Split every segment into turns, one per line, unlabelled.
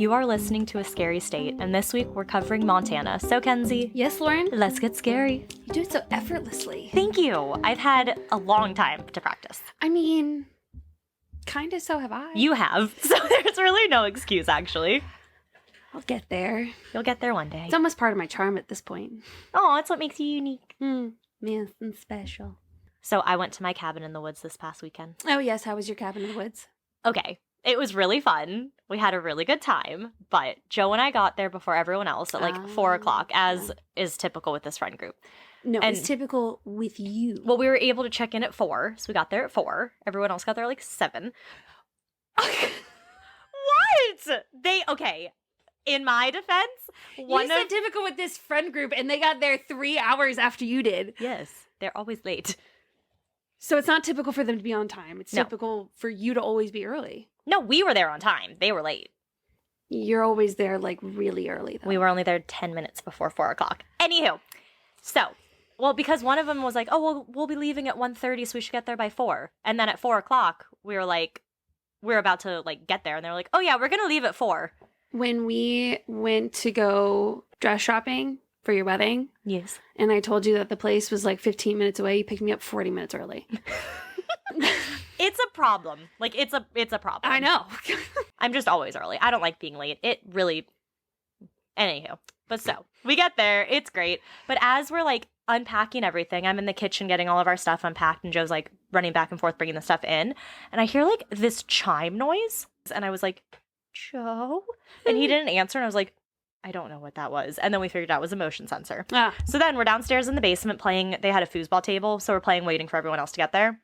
You are listening to A Scary State, and this week we're covering Montana. So, Kenzie.
Yes, Lauren?
Let's get scary.
You do it so effortlessly.
Thank you. I've had a long time to practice.
I mean, kind of so have I.
You have, so there's really no excuse, actually.
I'll get there.
You'll get there one day.
It's almost part of my charm at this point.
Oh, it's what makes you unique.
Yes, and special.
So I went to my cabin in the woods this past weekend.
Oh, yes. How was your cabin in the woods?
Okay. It was really fun. We had a really good time, but Joe and I got there before everyone else at like 4 o'clock, as is typical with this friend group.
No,
And-
it's typical with you.
Well, we were able to check in at 4, so we got there at 4. Everyone else got there like 7. What? Okay. In my defense,
You said typical with this friend group, and they got there 3 hours after you did.
Yes, they're always late.
So it's not typical for them to be on time. It's
No.
typical for you to always be early.
No, we were there on time. They were late.
You're always there, like, really early, though.
We were only there 10 minutes before 4 o'clock. Anywho, so, well, because one of them was like, oh, well, we'll be leaving at 1:30, so we should get there by 4. And then at 4 o'clock, we were like, we're about to, like, get there. And they were like, oh, yeah, we're going to leave at 4.
When we went to go dress shopping for your wedding,
Yes.
and I told you that the place was like 15 minutes away, you picked me up 40 minutes early.
It's a problem. Like, it's a problem.
I know.
I'm just always early. I don't like being late. It really... Anywho. But so, we get there. It's great. But as we're, like, unpacking everything, I'm in the kitchen getting all of our stuff unpacked, and Joe's, like, running back and forth bringing the stuff in. And I hear, like, this chime noise. And I was like, Joe? And he didn't answer, and I was like, I don't know what that was. And then we figured out it was a motion sensor.
Ah.
So then we're downstairs in the basement playing. They had a foosball table, so we're playing waiting for everyone else to get there.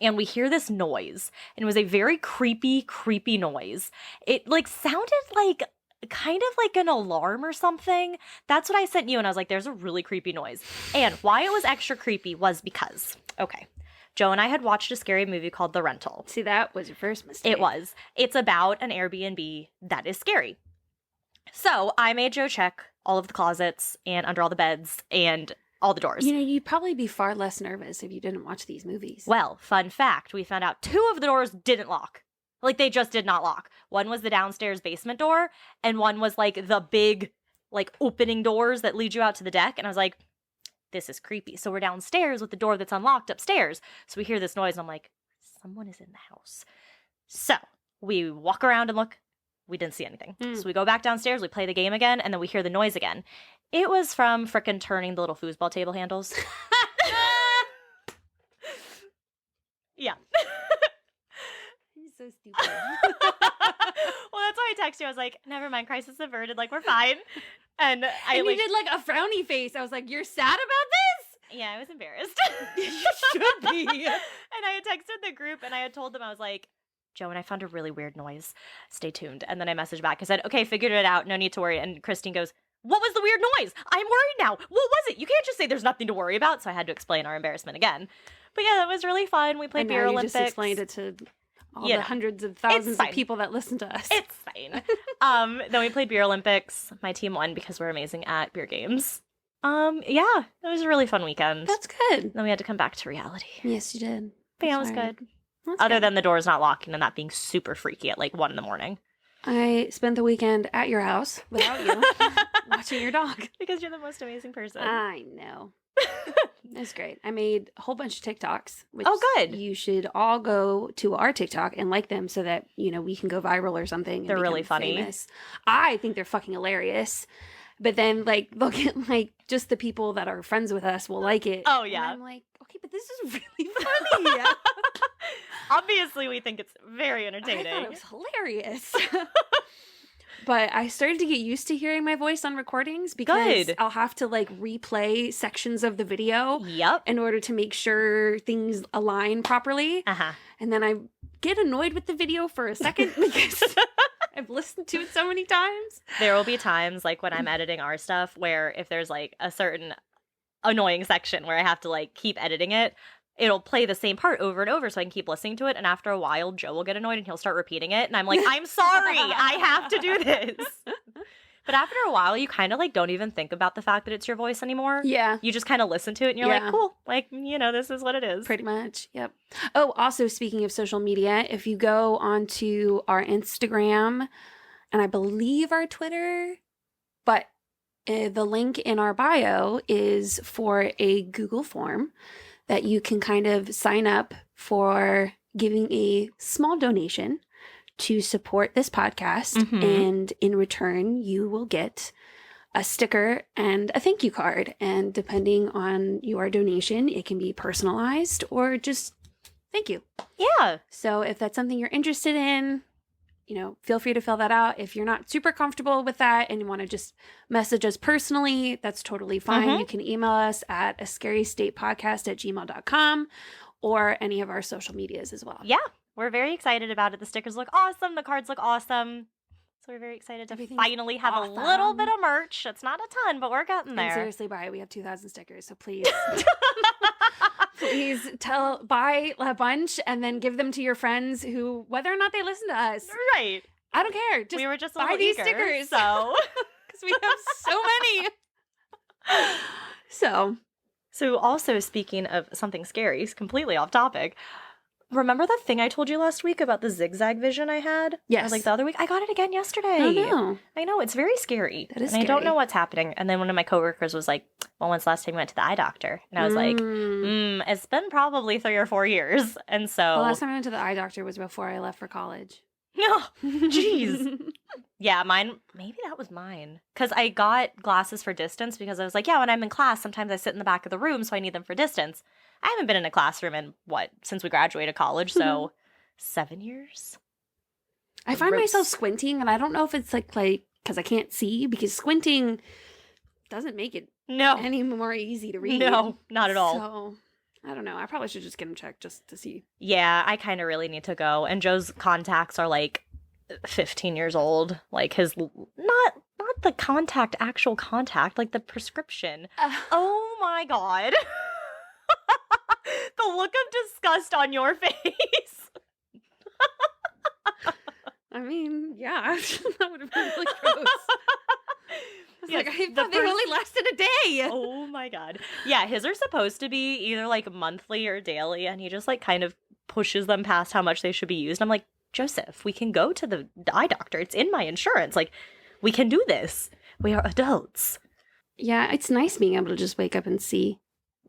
And we hear this noise, and it was a very creepy, creepy noise. It, like, sounded like kind of like an alarm or something. That's what I sent you, and I was like, there's a really creepy noise. And why it was extra creepy was because, okay, Joe and I had watched a scary movie called The Rental.
See, that was your first mistake.
It was. It's about an Airbnb that is scary. So I made Joe check all of the closets and under all the beds and all the doors.
You know, you'd probably be far less nervous if you didn't watch these movies.
Well, fun fact, we found out 2 of the doors didn't lock. Like, they just did not lock. One was the downstairs basement door, and one was, like, the big, like, opening doors that lead you out to the deck. And I was like, this is creepy. So we're downstairs with the door that's unlocked upstairs. So we hear this noise, and I'm like, someone is in the house. So we walk around and look. We didn't see anything. So we go back downstairs, we play the game again, and then we hear the noise again. It was from frickin' turning the little foosball table handles. Yeah.
You're so stupid.
Well, that's why I texted you. I was like, never mind, crisis averted. Like, we're fine. And
You did like a frowny face. I was like, you're sad about
Yeah, I was embarrassed.
this? You should be.
And I had texted the group, and I had told them, I was like, Joe, and I found a really weird noise. Stay tuned. And then I messaged back. I said, okay, figured it out. No need to worry. And Christine goes, what was the weird noise? I'm worried now. What was it? You can't just say there's nothing to worry about. So I had to explain our embarrassment again. But yeah, that was really fun. We played
And
Beer
now you
Olympics.
just explained it to all
You
the
know,
hundreds of thousands
fine.
of people that listen to us.
It's fine. Then we played Beer Olympics. My team won because we're amazing at beer games. Yeah, it was a really fun weekend.
That's good.
Then we had to come back to reality.
Yes, you did.
But yeah, it was
Sorry.
good.
That's
Other
good.
than the doors not locking and that being super freaky at like 1 a.m.
I spent the weekend at your house without you, watching your dog.
Because you're the most amazing person.
I know. It's great. I made a whole bunch of TikToks. Which
Oh, good.
You should all go to our TikTok and like them so that, you know, we can go viral or something. And
They're really
become
funny.
famous. I think they're fucking hilarious. But then, like, look at, like, just the people that are friends with us will like it.
Oh,
And
yeah.
I'm like, okay, but this is really funny.
Obviously, we think it's very
I
entertaining.
thought it was hilarious. But I started to get used to hearing my voice on recordings because
Good.
I'll have to like replay sections of the video
Yep.
in order to make sure things align properly.
Uh-huh.
And then I get annoyed with the video for a second because I've listened to it so many times.
There will be times like when I'm editing our stuff where if there's like a certain annoying section where I have to like keep editing it, it'll play the same part over and over so I can keep listening to it. And after a while, Joe will get annoyed and he'll start repeating it. And I'm like, I'm sorry, I have to do this. But after a while, you kind of like don't even think about the fact that it's your voice anymore.
Yeah.
You just kind of listen to it and you're
Yeah.
like, cool, like, you know, this is what it is.
Pretty much. Yep. Oh, also speaking of social media, if you go onto our Instagram and I believe our Twitter, but the link in our bio is for a Google form that you can kind of sign up for giving a small donation to support this podcast.
Mhm.
And in return, you will get a sticker and a thank you card. And depending on your donation, it can be personalized or just thank you.
Yeah.
So if that's something you're interested in, feel free to fill that out. If you're not super comfortable with that and you want to just message us personally, that's totally fine.
Mhm.
You can email us at ascarystatepodcast@gmail.com or any of our social medias as well.
Yeah. We're very excited about it. The stickers look awesome. The cards look awesome. So we're very excited to
Everything's
finally have
awesome.
a little bit of merch. It's not a ton, but we're getting
And
there.
seriously, buy it. We have 2,000 stickers, so please. Please buy a bunch and then give them to your friends who, whether or not they listen to us,
Right.
I don't care. Just
We were just a
buy
little
these
eager,
stickers.
So
because we have so many.
So also speaking of something scary, completely off topic. Remember that thing I told you last week about the zigzag vision I had?
Yes.
Or like the other week? I got it again yesterday.
Oh no.
I know, it's very scary.
That is
and I don't
scary.
know what's happening. And then one of my coworkers was like, well, when's the last time you went to the eye doctor? And I was like, it's been probably 3 or 4 years. And so...
The last time I went to the eye doctor was before I left for college.
No, jeez. Yeah, maybe that was mine. Because I got glasses for distance because I was like, yeah, when I'm in class, sometimes I sit in the back of the room, so I need them for distance. I haven't been in a classroom in, since we graduated college, so 7 years?
I find
Gross.
myself squinting, and I don't know if it's like because I can't see, because squinting doesn't make it
No.
any more easy to read.
No, not at all.
So, I don't know. I probably should just get them checked just to see.
Yeah, I kind of really need to go. And Joe's contacts are like 15 years old. Like his, not the actual contact, like the prescription. Oh my God. The look of disgust on your face.
I mean, yeah, that would have been really gross. I was
Yes,
like, I thought they only lasted a day.
Oh my God. Yeah, his are supposed to be either like monthly or daily, and he just like kind of pushes them past how much they should be used. I'm like, Joseph, we can go to the eye doctor. It's in my insurance. Like, we can do this. We are adults.
Yeah, it's nice being able to just wake up and see.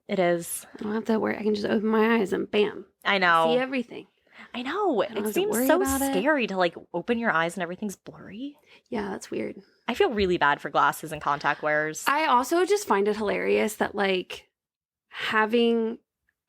It is.
I don't have to worry. I can just open my eyes and bam,
I know.
see everything.
I know.
don't
It
have to
seems
worry
so
about it.
scary to like open your eyes and everything's blurry.
Yeah, that's weird.
I feel really bad for glasses and contact wearers.
I also just find it hilarious that like having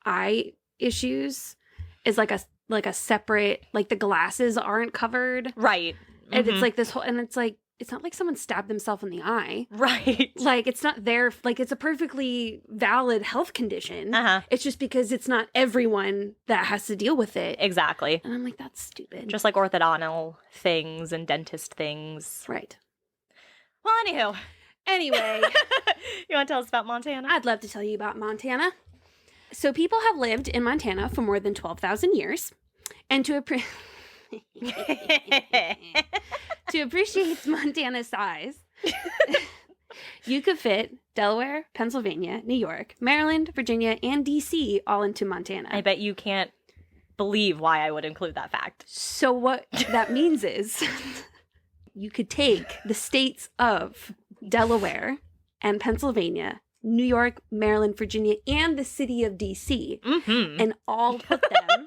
eye issues is like a separate, like the glasses aren't covered.
Right.
And
Mhm.
it's like this whole, and it's like, it's not like someone stabbed themselves in the eye.
Right.
Like it's not their, like it's a perfectly valid health condition.
Uh-huh.
It's just because it's not everyone that has to deal with it.
Exactly.
And I'm like, that's stupid.
Just like orthodontal things and dentist things.
right.
Well, anywho.
Anyway,
You want to tell us about Montana?
I'd love to tell you about Montana. So people have lived in Montana for more than 12,000 years. And to appreciate Montana's size, you could fit Delaware, Pennsylvania, New York, Maryland, Virginia, and DC all into Montana.
I bet you can't believe why I would include that fact.
So what that means is you could take the states of Delaware and Pennsylvania, New York, Maryland, Virginia, and the city of DC
Mm-hmm.
and all put them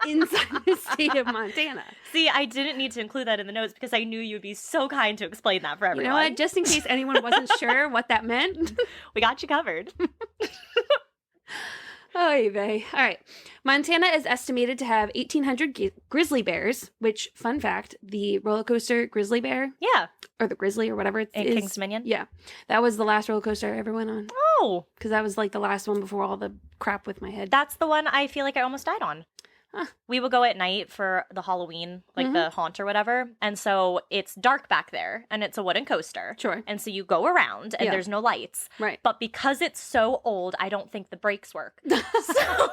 inside the state of Montana.
See, I didn't need to include that in the notes because I knew you'd be so kind to explain that for everyone.
You know what? Just in case anyone wasn't sure what that meant.
We got you covered.
Oy vey. All right. Montana is estimated to have 1,800 grizzly bears, which, fun fact, the roller coaster Grizzly Bear,
Yeah.
or the Grizzly or whatever it
In
is.
King's Dominion?
Yeah. That was the last roller coaster I ever went on.
Oh,
Because that was like the last one before all the crap with my head.
that's the one I feel like I almost died on.
Huh.
We would go at night for the Halloween, like
Mhm.
the haunt or whatever. And so it's dark back there and it's a wooden coaster.
Sure.
And so you go around and
Yeah.
there's no lights.
Right.
But because it's so old, I don't think the brakes work. So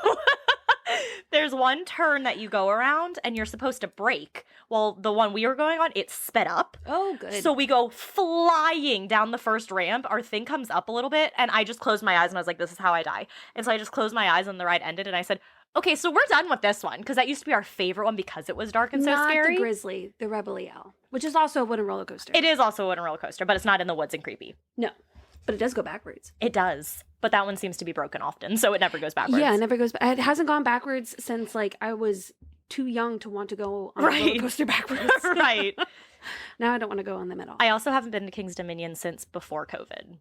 there's one turn that you go around and you're supposed to brake. Well, the one we were going on, it sped up.
Oh, good.
So we go flying down the first ramp. Our thing comes up a little bit and I just closed my eyes and I was like, this is how I die. And so I just closed my eyes and the ride ended and I said, Okay, so we're done with this one because that used to be our favorite one because it was dark and so
Not
scary.
the Grizzly, the Rebel Yell, which is also a wooden roller coaster.
It is also a wooden roller coaster, but it's not in the woods and creepy.
No, but it does go backwards.
It does, but that one seems to be broken often, so it never goes backwards.
Yeah, it never goes. It hasn't gone backwards since like I was too young to want to go on a roller coaster backwards.
Right.
Now I don't want to go on them at all.
I also haven't been to King's Dominion since before COVID.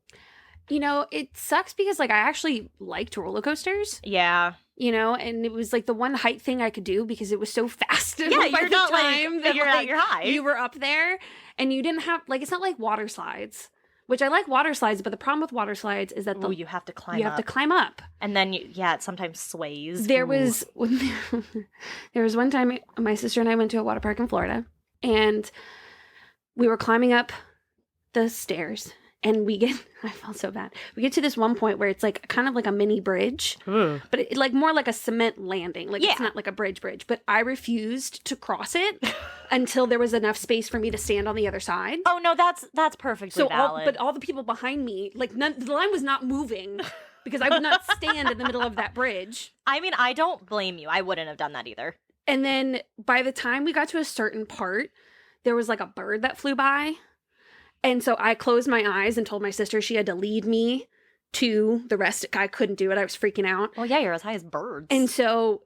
You know, it sucks because like I actually liked roller coasters.
Yeah.
You know, and it was like the one height thing I could do because it was so fast.
Yeah,
by
you're
the
not
time
like
that,
figuring out your height.
You were up there and you didn't have like it's not like water slides, which I like water slides, but the problem with water slides is that
you have to climb.
You have to climb up,
and then it sometimes sways.
There was one time my sister and I went to a water park in Florida, and we were climbing up the stairs. And I felt so bad. We get to this one point where it's like kind of like a mini bridge, but it, like more like a cement landing. Like it's not like a bridge. But I refused to cross it until there was enough space for me to stand on the other side.
Oh no, that's perfectly valid.
But all the people behind me, like the line was not moving because I would not stand in the middle of that bridge.
I mean, I don't blame you. I wouldn't have done that either.
And then by the time we got to a certain part, there was like a bird that flew by. And so I closed my eyes and told my sister she had to lead me to the rest. I couldn't do it. I was freaking out.
Well, yeah, you're as high as birds.
And so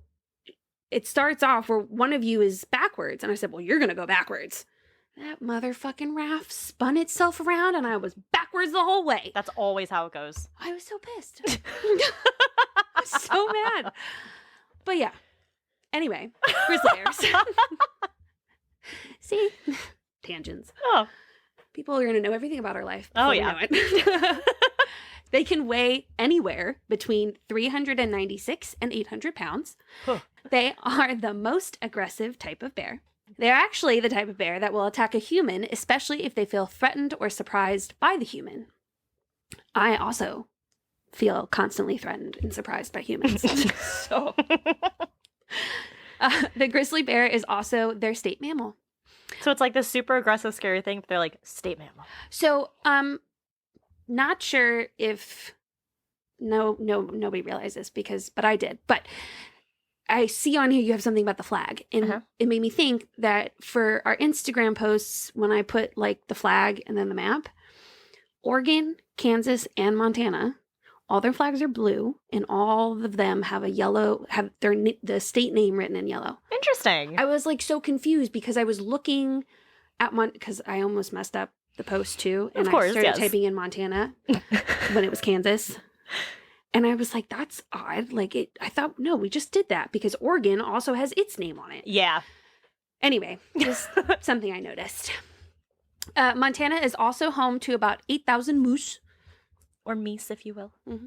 it starts off where one of you is backwards. And I said, well, you're going to go backwards. That motherfucking raft spun itself around and I was backwards the whole way.
That's always how it goes.
I was so pissed. I was so mad. But yeah. Anyway, Grizzly Bears. See? Tangents.
Oh.
People are going to know everything about our life.
Oh, yeah.
We know it. They can weigh anywhere between 396 and 800 pounds.
Huh.
They are the most aggressive type of bear. They're actually the type of bear that will attack a human, especially if they feel threatened or surprised by the human. I also feel constantly threatened and surprised by humans. So, the grizzly bear is also their state mammal.
So it's like this super aggressive, scary thing, but they're like, state mammal.
So, not sure if nobody realized this but I did. But I see on here you have something about the flag. And it made me think that for our Instagram posts, when I put like the flag and then the map, Oregon, Kansas, and Montana, all their flags are blue, and all of them have the state name written in yellow.
Interesting.
I was like so confused because I was looking at because I almost messed up the post too, and
of course,
I started typing in Montana when it was Kansas, and I was like, "That's odd." Like I thought, no, we just did that because Oregon also has its name on it.
Yeah.
Anyway, just something I noticed. Montana is also home to about 8,000 moose.
Or meese, if you will.
Mm-hmm.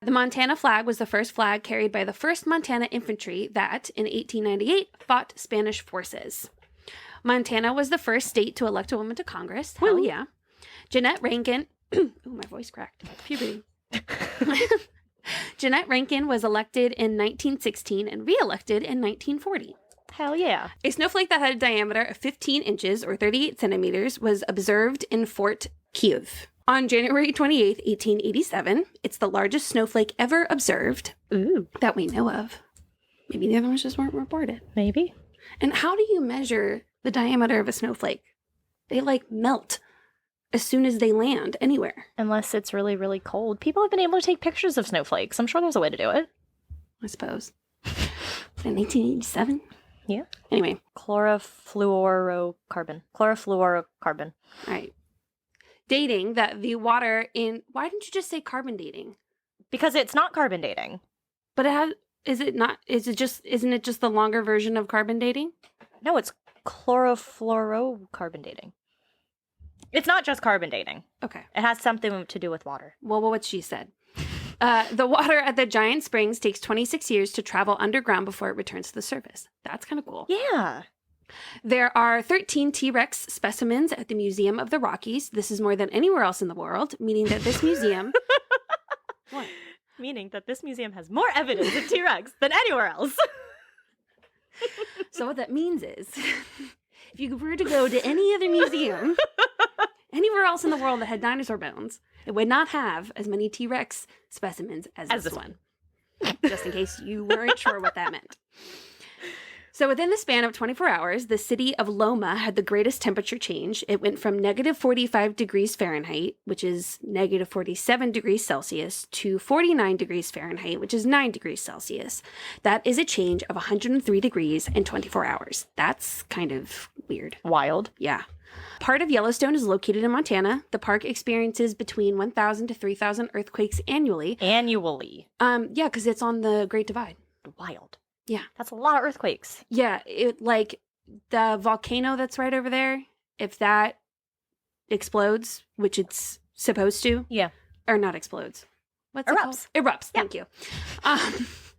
The Montana flag was the first flag carried by the 1st Montana Infantry that, in 1898, fought Spanish forces. Montana was the first state to elect a woman to Congress. Hell yeah. Jeanette Rankin... Ooh, my voice cracked. Puberty. Jeanette Rankin was elected in 1916 and re-elected in 1940.
Hell yeah.
A snowflake that had a diameter of 15 inches or 38 centimeters was observed in Fort Kiev. On January 28th, 1887, it's the largest snowflake ever observed that we know of. Maybe the other ones just weren't reported.
Maybe.
And how do you measure the diameter of a snowflake? They like melt as soon as they land anywhere.
Unless it's really, really cold. People have been able to take pictures of snowflakes. I'm sure there's a way to do it.
I suppose. In 1887?
Yeah.
Anyway.
Chlorofluorocarbon. Chlorofluorocarbon.
All right. Dating that the water in... Why didn't you just say carbon dating?
Because it's not carbon dating.
But it has... Is it not... Isn't it just the longer version of carbon dating?
No, it's chlorofluorocarbon dating. It's not just carbon dating.
Okay.
It has something to do with water.
Well, what she said. The water at the giant springs takes 26 years to travel underground before it returns to the surface. That's kind of cool.
Yeah.
There are 13 T-Rex specimens at the Museum of the Rockies. This is more than anywhere else in the world, meaning that this museum... What?
Meaning that this museum has more evidence of T-Rex than anywhere else.
So what that means is, if you were to go to any other museum, anywhere else in the world that had dinosaur bones, it would not have as many T-Rex specimens as this one. just in case you weren't sure what that meant. So within the span of 24 hours, the city of Loma had the greatest temperature change. It went from negative 45 degrees Fahrenheit, which is negative 47 degrees Celsius, to 49 degrees Fahrenheit, which is 9 degrees Celsius. That is a change of 103 degrees in 24 hours. That's kind of weird.
Wild.
Yeah. Part of Yellowstone is located in Montana. The park experiences between 1,000 to 3,000 earthquakes annually.
Annually.
Yeah, because it's on the Great Divide.
Wild.
Yeah.
That's a lot of earthquakes.
Yeah, like the volcano that's right over there, if that explodes, which it's supposed to.
Yeah.
Or not explodes. What's it called?
Erupts.
Erupts,
Yeah.
thank you.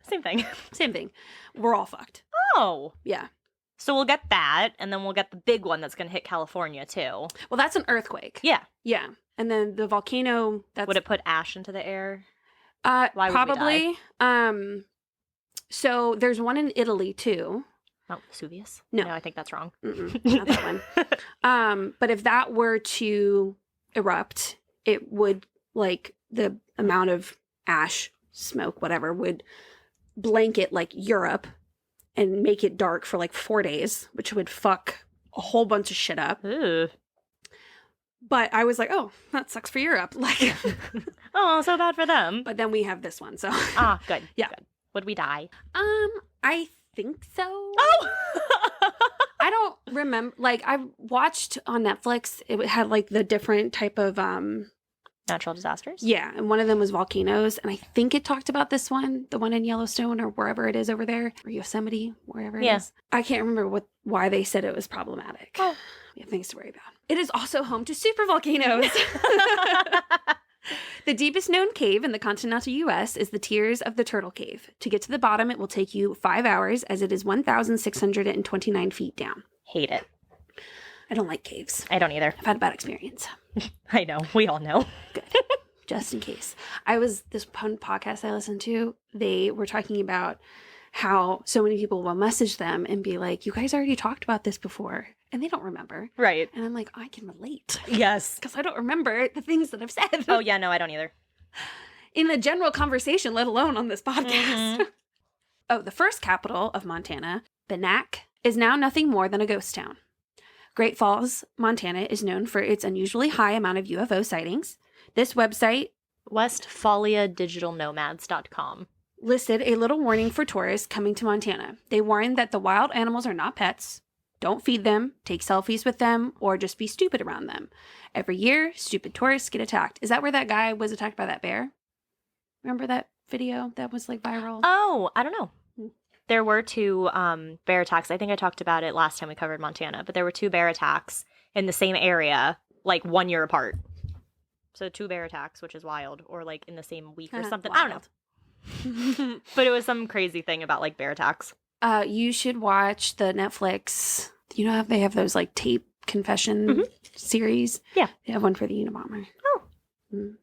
Same thing.
Same thing. We're all fucked.
Oh.
Yeah.
So we'll get that, and then we'll get the big one that's going to hit California, too.
Well, that's an earthquake.
Yeah.
Yeah. And then the volcano, that's...
Would it put ash into the air? Why would
probably. So there's one in Italy, too.
Mount Vesuvius?
No.
I think that's wrong.
Not that one. But if that were to erupt, it would, like, the amount of ash, smoke, whatever, would blanket, like, Europe and make it dark for, like, 4 days, which would fuck a whole bunch of shit up.
Ooh.
But I was like, oh, that sucks for Europe. Like,
Oh, so bad for them.
but then we have this one, so.
Ah, good.
Yeah.
Good. Would we die?
I think so.
Oh!
I don't remember. Like, I watched on Netflix, it had, like, the different type of,
Natural disasters?
yeah, and one of them was volcanoes, and I think it talked about this one, the one in Yellowstone or wherever it is over there, or Yosemite, wherever it is. I can't remember why they said it was problematic.
Oh.
We have things to worry about. It is also home to supervolcanoes. The deepest known cave in the continental U.S. is the Tears of the Turtle Cave. To get to the bottom, it will take you 5 hours, as it is 1,629 feet down.
Hate it.
I don't like caves.
I don't either.
I've had a bad experience.
I know. We all know.
Good. Just in case. This podcast I listened to, they were talking about how so many people will message them and be like, you guys already talked about this before. And they don't remember.
Right.
And I'm like, I can relate.
Yes.
Because I don't remember the things that I've said.
Oh, yeah. No, I don't either.
In the general conversation, let alone on this podcast.
Mm-hmm.
Oh, the first capital of Montana, Bannack, is now nothing more than a ghost town. Great Falls, Montana is known for its unusually high amount of UFO sightings. This website,
WestphaliaDigitalNomads.com,
listed a little warning for tourists coming to Montana. They warn that the wild animals are not pets. Don't feed them, take selfies with them, or just be stupid around them. Every year, stupid tourists get attacked. Is that where that guy was attacked by that bear? Remember that video that was like viral?
Oh, I don't know. There were 2 bear attacks. I think I talked about it last time we covered Montana, but there were 2 bear attacks in the same area, like 1 year apart. So 2 bear attacks, which is wild, or like in the same week or something. I don't know. But it was some crazy thing about like bear attacks.
You should watch the Netflix, you know how they have those like tape confession series?
Yeah.
They have one for the Unabomber.
Oh,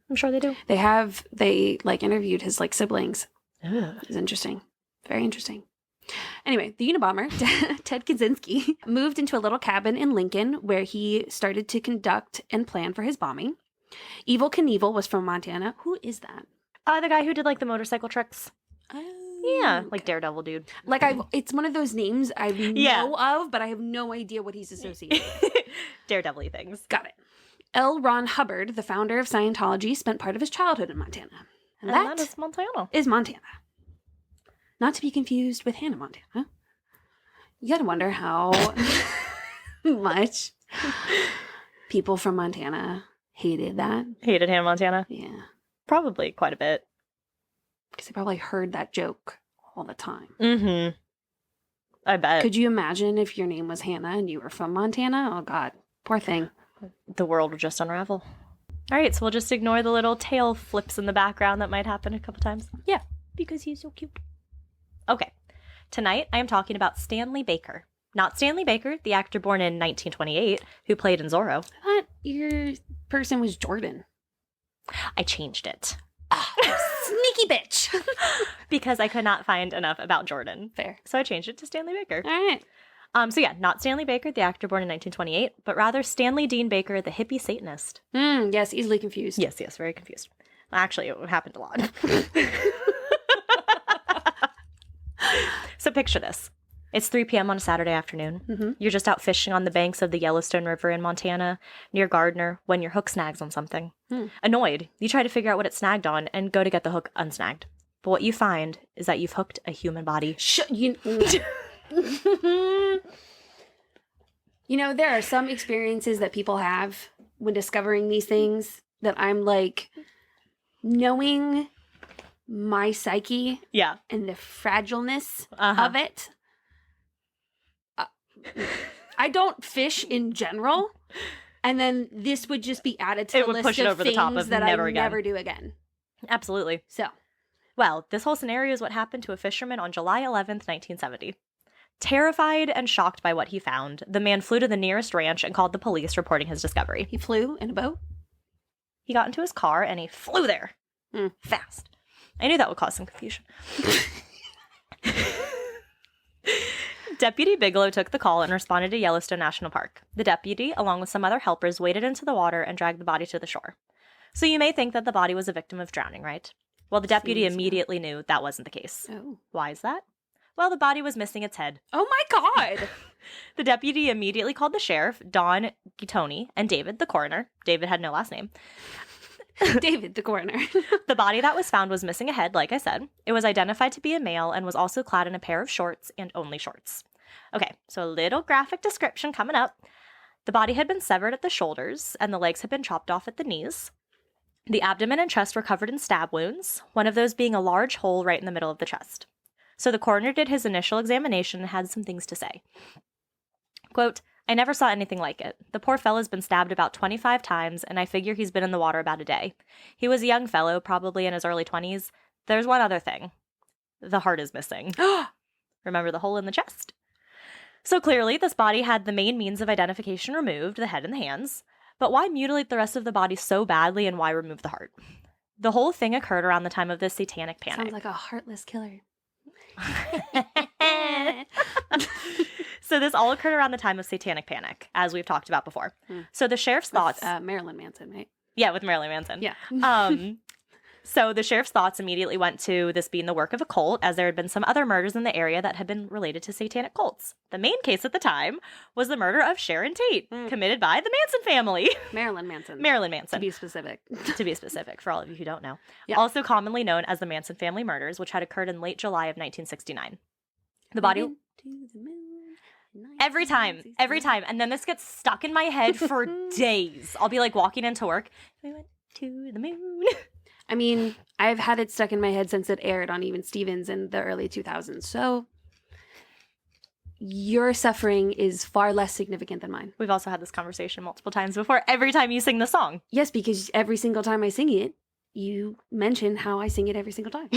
I'm sure they do.
They like interviewed his like siblings.
Ugh.
It's interesting. Very interesting. Anyway, the Unabomber, Ted Kaczynski, moved into a little cabin in Lincoln where he started to conduct and plan for his bombing. Evil Knievel was from Montana. Who is that?
The guy who did like the motorcycle tricks. Yeah, like Daredevil dude.
Like it's one of those names I know of, but I have no idea what he's associated with.
Daredevil-y things.
Got it. L. Ron Hubbard, the founder of Scientology, spent part of his childhood in Montana.
And that is Montana.
Is Montana. Not to be confused with Hannah Montana. You gotta wonder how much people from Montana hated that.
Hated Hannah Montana?
Yeah.
Probably quite a bit.
Because they probably heard that joke all the time.
Mm-hmm. I bet.
Could you imagine if your name was Hannah and you were from Montana? Oh, God. Poor thing.
The world would just unravel. All right, so we'll just ignore the little tail flips in the background that might happen a couple times. Yeah, because he's so cute. Okay. Tonight, I am talking about Stanley Baker. Not Stanley Baker, the actor born in 1928, who played in Zorro.
I thought your person was Jordan.
I changed it.
Sneaky bitch.
Because I could not find enough about Jordan.
Fair.
So I changed it to Stanley Baker.
All right.
So yeah, not Stanley Baker, the actor born in 1928, but rather Stanley Dean Baker, the hippie Satanist.
Yes, easily confused.
Yes, very confused. Actually, it happened a lot. picture this. It's 3 p.m. on a Saturday afternoon.
Mm-hmm.
You're just out fishing on the banks of the Yellowstone River in Montana, near Gardner, when your hook snags on something. Annoyed, you try to figure out what it snagged on and go to get the hook unsnagged. But what you find is that you've hooked a human body.
You know, there are some experiences that people have when discovering these things that I'm like, knowing my psyche
Yeah.
and the fragileness of it. I don't fish in general, and then this would just be added to
It
the
would
list
push it
of
over
things
the top of
that
never
I
again.
never do again.
Absolutely.
So,
Well, this whole scenario is what happened to a fisherman on July 11th, 1970. Terrified and shocked by what he found, the man flew to the nearest ranch and called the police, reporting his discovery.
he flew in a boat.
He got into his car and he flew there. Fast. I knew that would cause some confusion. Deputy Bigelow took the call and responded to Yellowstone National Park. The deputy, along with some other helpers, waded into the water and dragged the body to the shore. So you may think that the body was a victim of drowning, right? Well, the deputy immediately knew that wasn't the case.
Oh.
Why is that? Well, the body was missing its head.
Oh my God.
The deputy immediately called the sheriff, Don Gittoni, and David, the coroner. David had no last name.
David, the coroner.
The body that was found was missing a head, like I said. It was identified to be a male and was also clad in a pair of shorts and only shorts. Okay, so a little graphic description coming up. The body had been severed at the shoulders, and the legs had been chopped off at the knees. The abdomen and chest were covered in stab wounds, one of those being a large hole right in the middle of the chest. So the coroner did his initial examination and had some things to say. Quote, I never saw anything like it. The poor fellow's been stabbed about 25 times, and I figure he's been in the water about a day. He was a young fellow, probably in his early 20s. There's one other thing. The heart is missing. Remember the hole in the chest? So clearly, this body had the main means of identification removed, the head and the hands. But why mutilate the rest of the body so badly, and why remove the heart? The whole thing occurred around the time of the Satanic Panic.
Sounds like a heartless killer.
So this all occurred around the time of Satanic Panic, as we've talked about before. So the sheriff's thoughts...
Marilyn Manson, right?
Yeah, with Marilyn Manson.
Yeah.
So the sheriff's thoughts immediately went to this being the work of a cult, as there had been some other murders in the area that had been related to satanic cults. The main case at the time was the murder of Sharon Tate, committed by the Manson family.
Marilyn Manson.
Marilyn Manson.
To be specific.
To be specific, for all of you who don't know.
Yeah.
Also commonly known as the Manson family murders, which had occurred in late July of 1969. The body... Every time. And then this gets stuck in my head for days. I'll be like walking into work. We went to the moon.
I mean, I've had it stuck in my head since it aired on Even Stevens in the early 2000s. So your suffering is far less significant than mine.
We've also had this conversation multiple times before. Every time you sing the song.
Yes, because every single time I sing it, you mention how I sing it every single time.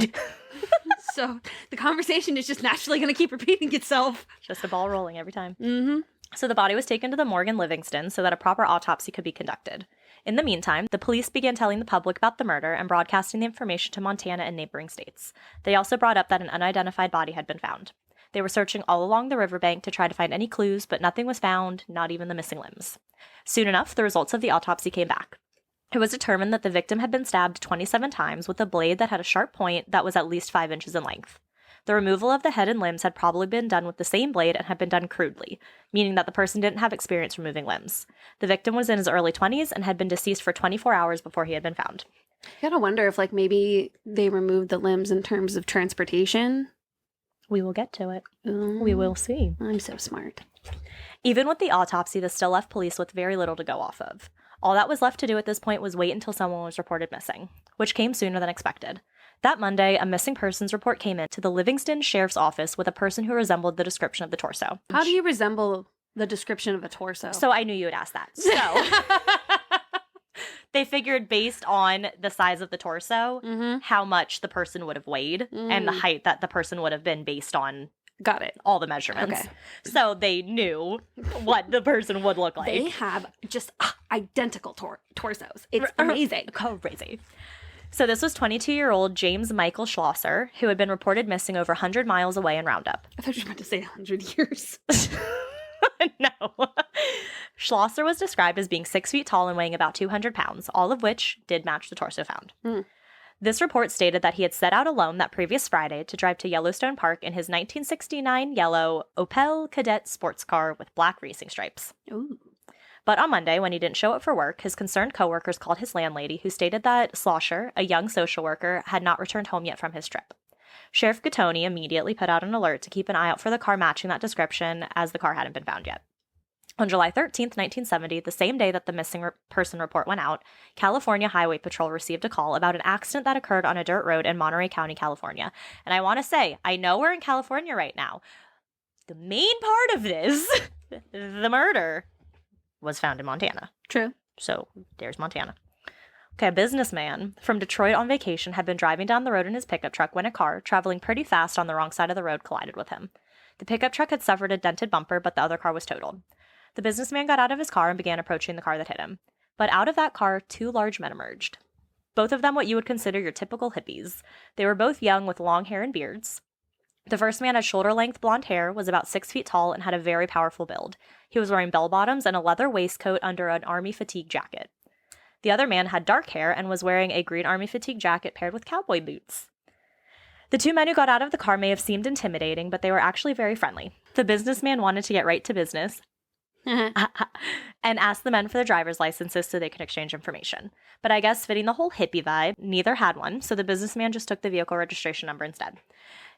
So the conversation is just naturally going to keep repeating itself.
Just a ball rolling every time.
Mm-hmm.
So the body was taken to the morgue in Livingston so that a proper autopsy could be conducted. In the meantime, the police began telling the public about the murder and broadcasting the information to Montana and neighboring states. They also brought up that an unidentified body had been found. They were searching all along the riverbank to try to find any clues, but nothing was found, not even the missing limbs. Soon enough, the results of the autopsy came back. It was determined that the victim had been stabbed 27 times with a blade that had a sharp point that was at least 5 inches in length. The removal of the head and limbs had probably been done with the same blade and had been done crudely, meaning that the person didn't have experience removing limbs. The victim was in his early 20s and had been deceased for 24 hours before he had been found.
I gotta wonder if, like, maybe they removed the limbs in terms of transportation.
We will get to it. We will see.
I'm so smart.
Even with the autopsy, this still left police with very little to go off of. All that was left to do at this point was wait until someone was reported missing, which came sooner than expected. That Monday, a missing persons report came in to the Livingston Sheriff's Office with a person who resembled the description of the torso.
How do you resemble the description of a torso?
So I knew you would ask that. So they figured based on the size of the torso, how much the person would have weighed and the height that the person would have been based on.
Got it.
All the measurements.
Okay.
So they knew what the person would look like.
They have just identical torsos. It's amazing.
Crazy. So this was 22-year-old James Michael Schlosser, who had been reported missing over 100 miles away in Roundup.
I thought you were about to say 100 years.
No. Schlosser was described as being 6 feet tall and weighing about 200 pounds, all of which did match the torso found. This report stated that he had set out alone that previous Friday to drive to Yellowstone Park in his 1969 yellow Opel Kadett sports car with black racing stripes.
Ooh.
But on Monday, when he didn't show up for work, his concerned coworkers called his landlady, who stated that Slosher, a young social worker, had not returned home yet from his trip. Sheriff Gattoni immediately put out an alert to keep an eye out for the car matching that description, as the car hadn't been found yet. On July 13th, 1970, the same day that the missing person report went out, California Highway Patrol received a call about an accident that occurred on a dirt road in Monterey County, California. And I want to say, I know we're in California right now. The main part of this, the murder, was found in Montana.
True.
So there's Montana. Okay, a businessman from Detroit on vacation had been driving down the road in his pickup truck when a car, traveling pretty fast on the wrong side of the road, collided with him. The pickup truck had suffered a dented bumper, but the other car was totaled. The businessman got out of his car and began approaching the car that hit him. But out of that car, two large men emerged. Both of them what you would consider your typical hippies. They were both young with long hair and beards. The first man had shoulder-length blonde hair, was about 6 feet tall, and had a very powerful build. He was wearing bell-bottoms and a leather waistcoat under an army fatigue jacket. The other man had dark hair and was wearing a green army fatigue jacket paired with cowboy boots. The two men who got out of the car may have seemed intimidating, but they were actually very friendly. The businessman wanted to get right to business and asked the men for their driver's licenses so they could exchange information. But I guess fitting the whole hippie vibe, neither had one, so the businessman just took the vehicle registration number instead.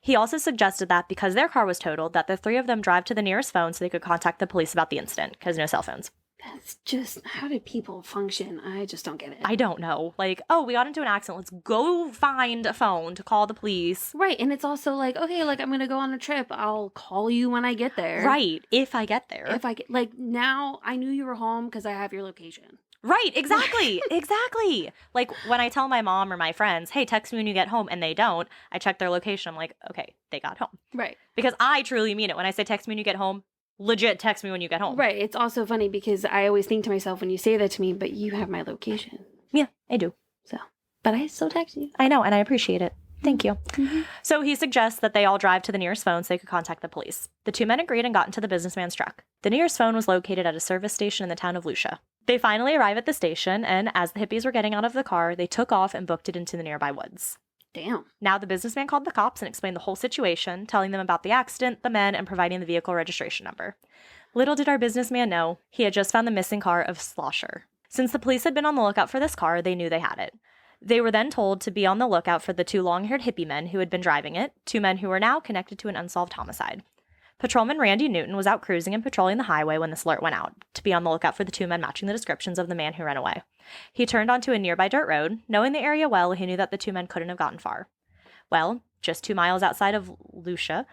He also suggested that because their car was totaled, that the three of them drive to the nearest phone so they could contact the police about the incident, because no cell phones.
That's just, how do people function? I just don't get it.
I don't know. Like, oh, we got into an accident. Let's go find a phone to call the police.
Right, and it's also like, okay, like, I'm going to go on a trip. I'll call you when I get there.
Right, if I get there.
If I get, like, now I knew you were home because I have your location.
Right, exactly, exactly. Like, when I tell my mom or my friends, hey, text me when you get home, and they don't, I check their location. I'm like, okay, they got home.
Right.
Because I truly mean it. When I say text me when you get home, legit text me when you get home.
Right. It's also funny because I always think to myself when you say that to me, but you have my location.
Yeah, I do.
So, but I still text you.
I know, and I appreciate it. Thank you.
Mm-hmm.
So he suggests that they all drive to the nearest phone so they could contact the police. The two men agreed and got into the businessman's truck. The nearest phone was located at a service station in the town of Lucia. They finally arrive at the station, and as the hippies were getting out of the car, they took off and booked it into the nearby woods.
Damn.
Now the businessman called the cops and explained the whole situation, telling them about the accident, the men, and providing the vehicle registration number. Little did our businessman know, he had just found the missing car of Slosher. Since the police had been on the lookout for this car, they knew they had it. They were then told to be on the lookout for the two long-haired hippie men who had been driving it, two men who were now connected to an unsolved homicide. Patrolman Randy Newton was out cruising and patrolling the highway when this alert went out, to be on the lookout for the two men matching the descriptions of the man who ran away. He turned onto a nearby dirt road. Knowing the area well, he knew that the two men couldn't have gotten far. Well, just 2 miles outside of Lucia,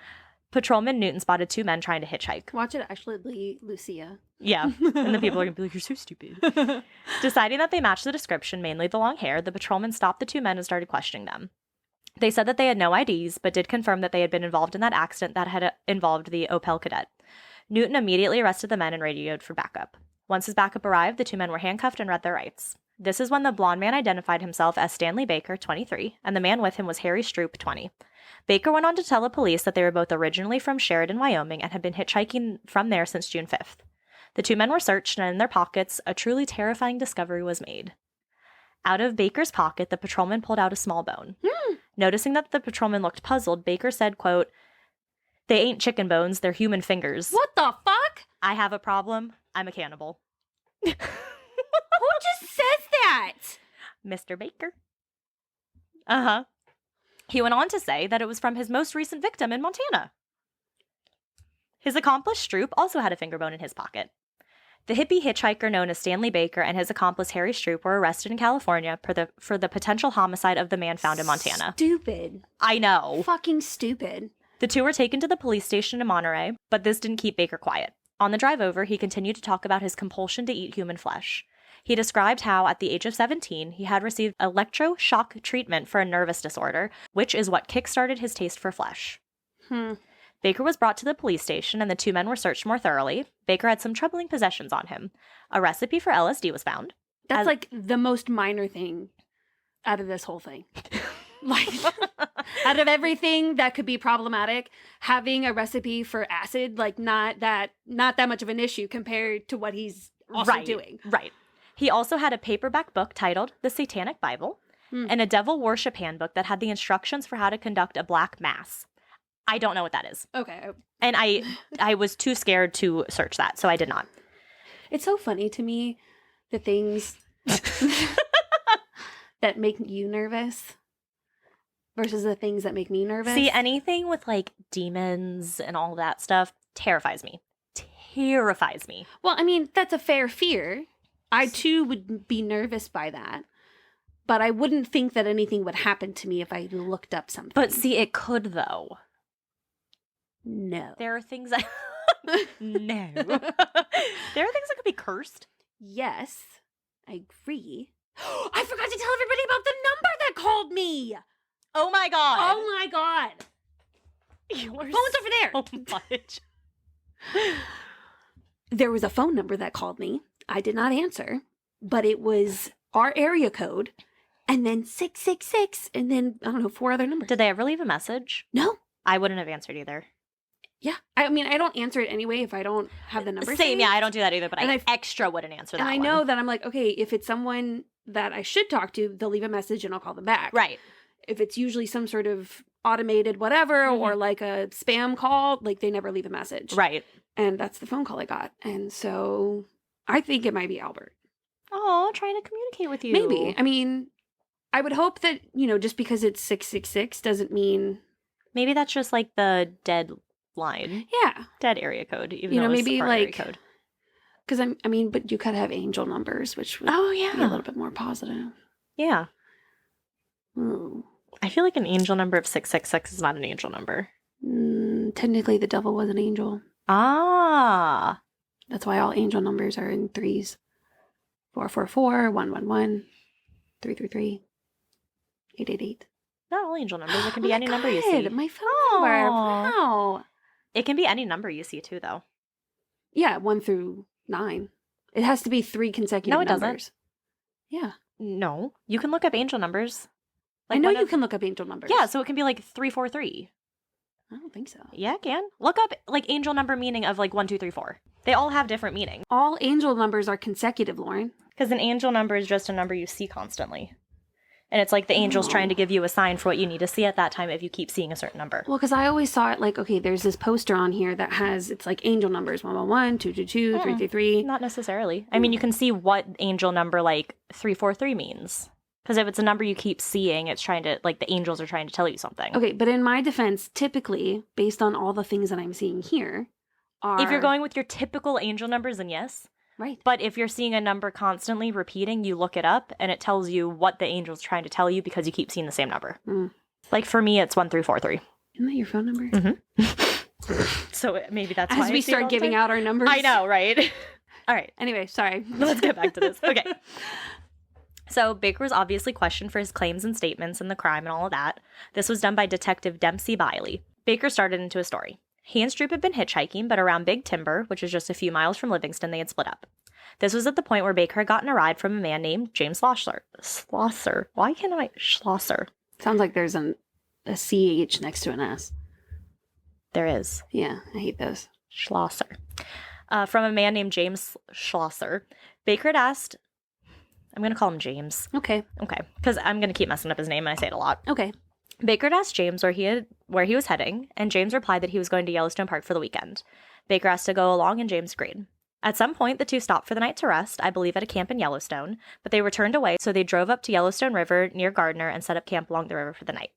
Patrolman Newton spotted two men trying to hitchhike.
Watch it actually be Lucia.
Yeah, and the people are going to be like, you're so stupid. Deciding that they matched the description, mainly the long hair, the patrolman stopped the two men and started questioning them. They said that they had no IDs, but did confirm that they had been involved in that accident that had involved the Opel Kadett. Newton immediately arrested the men and radioed for backup. Once his backup arrived, the two men were handcuffed and read their rights. This is when the blonde man identified himself as Stanley Baker, 23, and the man with him was Harry Stroup, 20. Baker went on to tell the police that they were both originally from Sheridan, Wyoming, and had been hitchhiking from there since June 5th. The two men were searched, and in their pockets, a truly terrifying discovery was made. Out of Baker's pocket, the patrolman pulled out a small bone. Noticing that the patrolman looked puzzled, Baker said, quote, "They ain't chicken bones, they're human fingers.
What the fuck?
I have a problem. I'm a cannibal."
Who just says that?
Mr. Baker. Uh-huh. He went on to say that it was from his most recent victim in Montana. His accomplice, Stroup, also had a finger bone in his pocket. The hippie hitchhiker known as Stanley Baker and his accomplice Harry Stroup were arrested in California for the potential homicide of the man found in Montana.
Stupid.
I know.
Fucking stupid.
The two were taken to the police station in Monterey, but this didn't keep Baker quiet. On the drive over, he continued to talk about his compulsion to eat human flesh. He described how, at the age of 17, he had received electroshock treatment for a nervous disorder, which is what kickstarted his taste for flesh. Baker was brought to the police station, and the two men were searched more thoroughly. Baker had some troubling possessions on him. A recipe for LSD was found.
That's like the most minor thing out of this whole thing. Like, out of everything that could be problematic, having a recipe for acid, like, not that much of an issue compared to what he's also doing.
Right. He also had a paperback book titled The Satanic Bible. and a devil worship handbook that had the instructions for how to conduct a black mass. I don't know what that is.
Okay.
And I was too scared to search that, so I did not.
It's so funny to me, the things that make you nervous versus the things that make me nervous.
See, anything with like demons and all that stuff terrifies me. Terrifies me.
Well, I mean, that's a fair fear. I too would be nervous by that. But I wouldn't think that anything would happen to me if I looked up something.
But see, it could though.
No.
There are things that no. There are things that could be cursed.
Yes, I agree. I forgot to tell everybody about the number that called me.
Oh my god.
Oh my god. Phone's over there.
So much.
There was a phone number that called me. I did not answer, but it was our area code and then 666 and then, I don't know, 4 other numbers.
Did they ever leave a message?
No.
I wouldn't have answered either.
Yeah. I mean, I don't answer it anyway if I don't have the number.
Same, yeah, I don't do that either, but
And
I
I've-
extra wouldn't answer that
And I
one.
know that I'm like, okay, if it's someone that I should talk to, they'll leave a message and I'll call them back.
Right.
If it's usually some sort of automated whatever or like a spam call, like they never leave a message.
Right.
And that's the phone call I got. And so I think it might be Albert.
Oh, trying to communicate with you.
Maybe. I mean, I would hope that, just because it's 666 doesn't mean.
Maybe that's just like the dead line.
Yeah.
Dead area code, even though
maybe
it's our area
like.
code.
Because but you could have angel numbers, which would
Oh,
be a little bit more positive.
Yeah.
Ooh.
I feel like an angel number of 666 is not an angel number.
Technically, the devil was an angel.
Ah.
That's why all angel numbers are in threes. 444, 111, 333, 888.
Not all angel numbers. It can be any number you
God,
see.
My phone number. Wow.
It can be any number you see too, though.
Yeah, 1 through 9. It has to be 3 consecutive
No, it doesn't.
numbers. Yeah.
No. You can look up angel numbers.
I know
one
you
of-
can look up angel numbers.
Yeah, so it can be like 343.
I don't think so.
Yeah, it can. Look up like angel number meaning of like 1, 2, 3, 4. They all have different meaning.
All angel numbers are consecutive, Lauren.
Because an angel number is just a number you see constantly. And it's like the angel's trying to give you a sign for what you need to see at that time if you keep seeing a certain number.
Well, because I always saw it like, okay, there's this poster on here that has, it's like angel numbers, 111, 222, 333.
Not necessarily. I mean, you can see what angel number like 343 means. Because if it's a number you keep seeing, it's trying to, like, the angels are trying to tell you something.
Okay, but in my defense, typically, based on all the things that I'm seeing here, are...
If you're going with your typical angel numbers, then yes.
Right.
But if you're seeing a number constantly repeating, you look it up and it tells you what the angel's trying to tell you because you keep seeing the same number. Like for me, it's 1343.
Isn't that your phone number?
Mm-hmm. So maybe that's why
As we start giving out our numbers.
I know, right? All right.
Anyway, sorry.
Let's get back to this. Okay. So Baker was obviously questioned for his claims and statements and the crime and all of that. This was done by Detective Dempsey Biley. Baker started into a story. He and Stroup had been hitchhiking, but around Big Timber, which is just a few miles from Livingston, they had split up. This was at the point where Baker had gotten a ride from a man named James Schlosser. Why can't I? Schlosser.
Sounds like there's a CH next to an S.
There is.
Yeah, I hate those.
Schlosser. From a man named James Schlosser. Baker had asked... I'm going to call him James.
Okay.
Okay. Because I'm going to keep messing up his name and I say it a lot.
Okay.
Baker had asked James where he was heading, and James replied that he was going to Yellowstone Park for the weekend. Baker asked to go along, and James agreed. At some point, the two stopped for the night to rest, I believe at a camp in Yellowstone, but they returned away, so they drove up to Yellowstone River near Gardner and set up camp along the river for the night.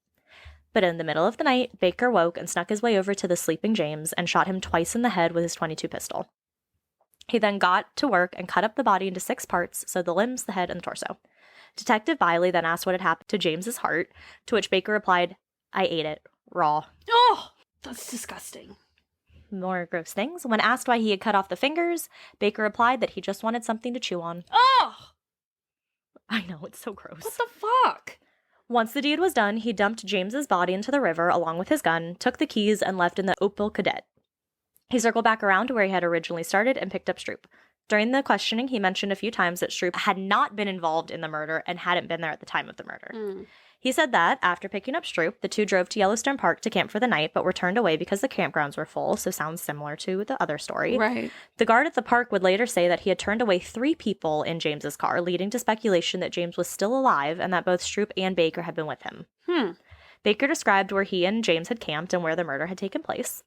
But in the middle of the night, Baker woke and snuck his way over to the sleeping James and shot him twice in the head with his .22 pistol. He then got to work and cut up the body into 6 parts, so the limbs, the head, and the torso. Detective Biley then asked what had happened to James's heart, to which Baker replied, "I ate it, raw."
Oh, that's disgusting.
More gross things. When asked why he had cut off the fingers, Baker replied that he just wanted something to chew on.
Oh!
I know, it's so gross.
What the fuck?
Once the deed was done, he dumped James's body into the river along with his gun, took the keys, and left in the Opel Kadett. He circled back around to where he had originally started and picked up Stroup. During the questioning, he mentioned a few times that Stroup had not been involved in the murder and hadn't been there at the time of the murder. He said that, after picking up Stroup, the two drove to Yellowstone Park to camp for the night, but were turned away because the campgrounds were full, so sounds similar to the other story.
Right.
The guard at the park would later say that he had turned away 3 people in James's car, leading to speculation that James was still alive and that both Stroup and Baker had been with him. Baker described where he and James had camped and where the murder had taken place.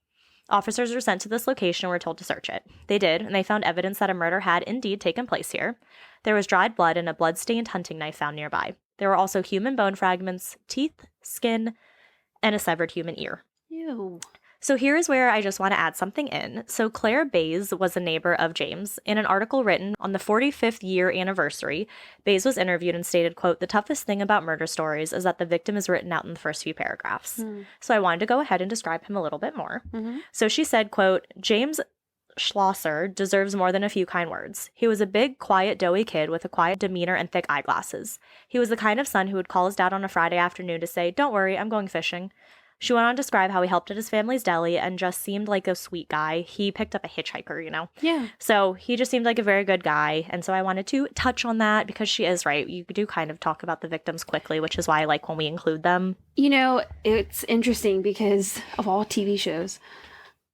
Officers were sent to this location and were told to search it. They did, and they found evidence that a murder had indeed taken place here. There was dried blood and a blood-stained hunting knife found nearby. There were also human bone fragments, teeth, skin, and a severed human ear.
Ew.
So here is where I just want to add something in. So Claire Bays was a neighbor of James. In an article written on the 45th year anniversary, Bays was interviewed and stated, quote, "The toughest thing about murder stories is that the victim is written out in the first few paragraphs." So I wanted to go ahead and describe him a little bit more. So she said, quote, "James Schlosser deserves more than a few kind words. He was a big, quiet, doughy kid with a quiet demeanor and thick eyeglasses. He was the kind of son who would call his dad on a Friday afternoon to say, 'Don't worry, I'm going fishing.'" She went on to describe how he helped at his family's deli and just seemed like a sweet guy. He picked up a hitchhiker, you know?
Yeah.
So he just seemed like a very good guy. And so I wanted to touch on that because she is right. You do kind of talk about the victims quickly, which is why I like when we include them.
You know, it's interesting because of all TV shows,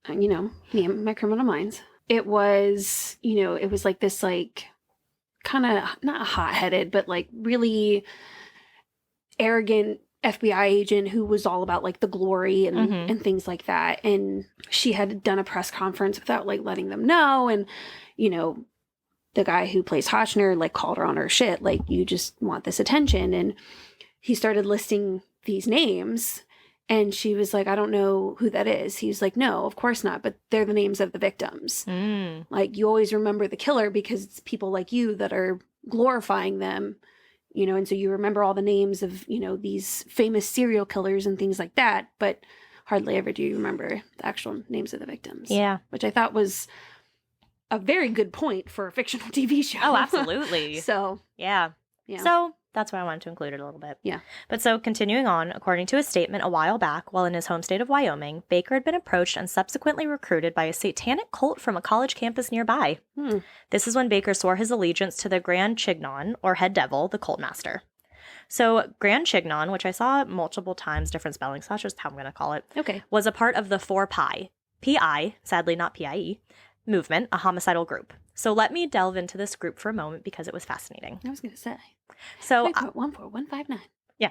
you know, me and my Criminal Minds, it was, you know, it was like this, like, kind of not hot-headed, but like really arrogant FBI agent who was all about like the glory and things like that. And she had done a press conference without like letting them know. And, you know, the guy who plays Hotchner like called her on her shit. Like, you just want this attention. And he started listing these names. And she was like, "I don't know who that is." He was like, "No, of course not. But they're the names of the victims. Like, you always remember the killer because it's people like you that are glorifying them. You know, and so you remember all the names of, you know, these famous serial killers and things like that, but hardly ever do you remember the actual names of the victims."
Yeah.
Which I thought was a very good point for a fictional TV show.
Oh, absolutely.
So,
yeah.
yeah.
So that's why I wanted to include it a little bit.
Yeah.
But so continuing on, according to his statement a while back while in his home state of Wyoming, Baker had been approached and subsequently recruited by a satanic cult from a college campus nearby. This is when Baker swore his allegiance to the Grand Chignon, or head devil, the cult master. So Grand Chignon, which I saw multiple times, different spellings, so that's just how I'm going to call it,
Okay.
was a part of the 4-Pi, P-I, sadly not P-I-E, movement, a homicidal group. So let me delve into this group for a moment because it was fascinating.
I was going to say.
So
14159.
yeah.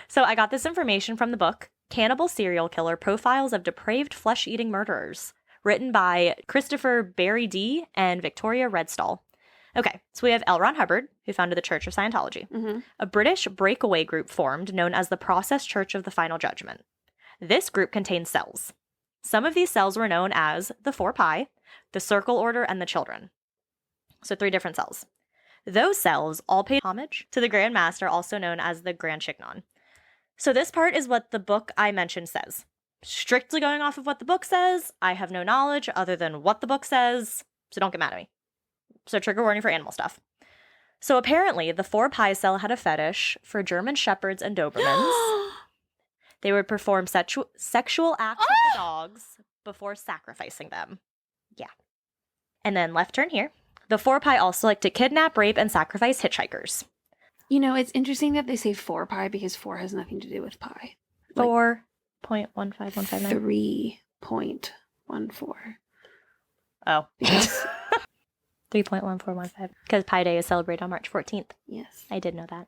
So I got this information from the book, Cannibal Serial Killer Profiles of Depraved Flesh-Eating Murderers, written by Christopher Barry D. and Victoria Redstall. Okay, so we have L. Ron Hubbard, who founded the Church of Scientology, a British breakaway group formed known as the Process Church of the Final Judgment. This group contained cells. Some of these cells were known as the 4-Pi, the Circle Order, and the Children. So 3 different cells. Those cells all paid homage to the Grand Master, also known as the Grand Chignon. So this part is what the book I mentioned says. Strictly going off of what the book says, I have no knowledge other than what the book says, so don't get mad at me. So trigger warning for animal stuff. So apparently, the 4-Pi cell had a fetish for German Shepherds and Dobermans. They would perform sexual acts with the dogs before sacrificing them. Yeah. And then left turn here. The 4-Pi also like to kidnap, rape, and sacrifice hitchhikers.
You know, it's interesting that they say 4-Pi because 4 has nothing to do with pi.
4.15159.
3.14.
Oh.
Because
3.1415. Because Pi Day is celebrated on March 14th.
yes.
I did know that.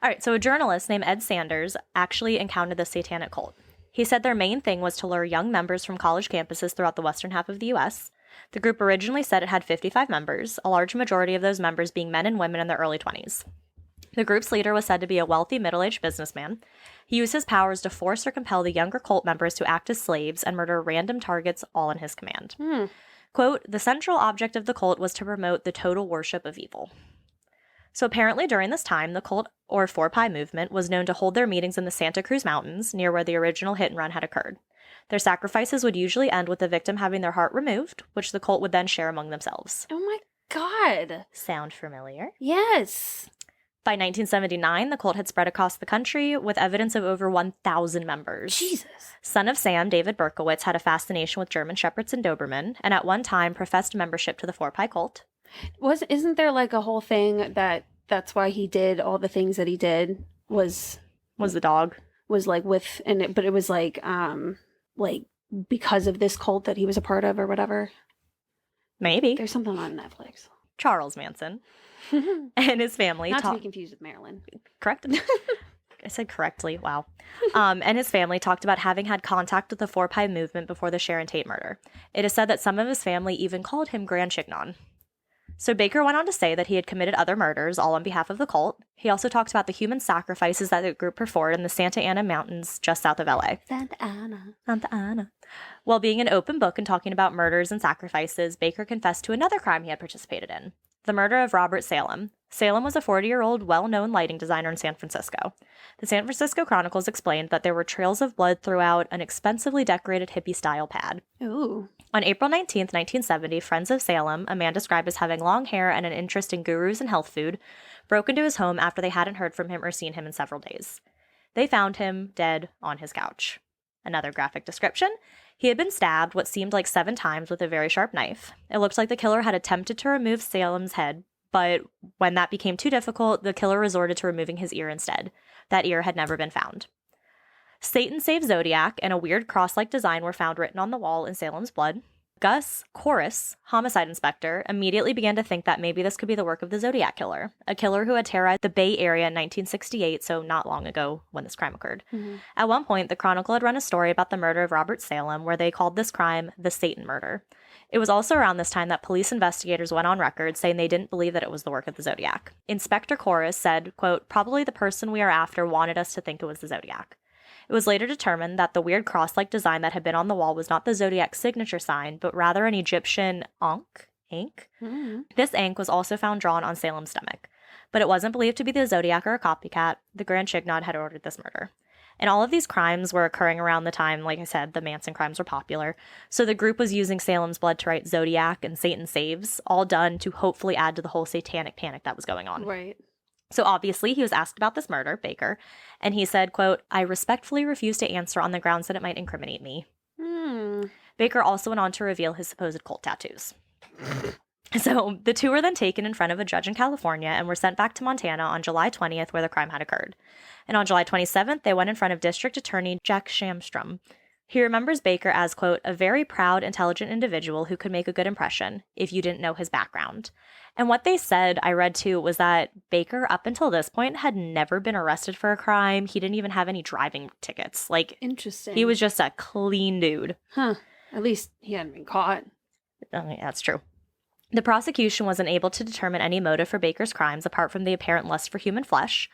All right, so a journalist named Ed Sanders actually encountered the satanic cult. He said their main thing was to lure young members from college campuses throughout the western half of the U.S. The group originally said it had 55 members, a large majority of those members being men and women in their early 20s. The group's leader was said to be a wealthy middle-aged businessman. He used his powers to force or compel the younger cult members to act as slaves and murder random targets, all in his command. Quote, "The central object of the cult was to promote the total worship of evil." So apparently during this time, the cult or 4-Pi movement was known to hold their meetings in the Santa Cruz Mountains, near where the original hit and run had occurred. Their sacrifices would usually end with the victim having their heart removed, which the cult would then share among themselves.
Oh my God.
Sound familiar?
Yes.
By 1979, the cult had spread across the country with evidence of over 1,000 members.
Jesus.
Son of Sam, David Berkowitz, had a fascination with German Shepherds and Doberman, and at one time professed membership to the 4-Pi cult.
Isn't there like a whole thing that's why he did all the things that he did was
Was the dog.
Was like with, but it was like because of this cult that he was a part of or whatever.
Maybe.
There's something on Netflix.
Charles Manson and his family.
Not to be confused with Marilyn.
Correct. I said correctly. Wow. And his family talked about having had contact with the 4-Pi movement before the Sharon Tate murder. It is said that some of his family even called him Grand Chignon. So Baker went on to say that he had committed other murders, all on behalf of the cult. He also talked about the human sacrifices that the group performed in the Santa Ana Mountains just south of LA.
Santa Ana.
Santa Ana. While being an open book and talking about murders and sacrifices, Baker confessed to another crime he had participated in, the murder of Robert Salem. Salem was a 40-year-old well-known lighting designer in San Francisco. The San Francisco Chronicles explained that there were trails of blood throughout an expensively decorated hippie-style pad.
Ooh.
On April 19th, 1970, friends of Salem, a man described as having long hair and an interest in gurus and health food, broke into his home after they hadn't heard from him or seen him in several days. They found him dead on his couch. Another graphic description. He had been stabbed what seemed like 7 times with a very sharp knife. It looked like the killer had attempted to remove Salem's head, but when that became too difficult, the killer resorted to removing his ear instead. That ear had never been found. Satan Saves Zodiac and a weird cross-like design were found written on the wall in Salem's blood. Gus Corus, homicide inspector, immediately began to think that maybe this could be the work of the Zodiac killer, a killer who had terrorized the Bay Area in 1968, so not long ago when this crime occurred. Mm-hmm. At one point, the Chronicle had run a story about the murder of Robert Salem, where they called this crime the Satan murder. It was also around this time that police investigators went on record saying they didn't believe that it was the work of the Zodiac. Inspector Corus said, quote, "Probably the person we are after wanted us to think it was the Zodiac." It was later determined that the weird cross-like design that had been on the wall was not the Zodiac signature sign, but rather an Egyptian ankh. Mm-hmm. This ankh was also found drawn on Salem's stomach, but it wasn't believed to be the Zodiac or a copycat. The Grand Chignon had ordered this murder. And all of these crimes were occurring around the time, like I said, the Manson crimes were popular. So the group was using Salem's blood to write Zodiac and Satan Saves, all done to hopefully add to the whole satanic panic that was going on.
Right.
So obviously he was asked about this murder, Baker, and he said, quote, "I respectfully refuse to answer on the grounds that it might incriminate me." Baker also went on to reveal his supposed cult tattoos. So the two were then taken in front of a judge in California and were sent back to Montana on July 20th, where the crime had occurred. And on July 27th, they went in front of District Attorney Jack Shamstrom. He remembers Baker as, quote, "a very proud, intelligent individual who could make a good impression if you didn't know his background." And what they said, I read too, was that Baker, up until this point, had never been arrested for a crime. He didn't even have any driving tickets. Like,
interesting.
He was just a clean dude.
Huh. At least he hadn't been caught.
That's true. The prosecution wasn't able to determine any motive for Baker's crimes apart from the apparent lust for human flesh.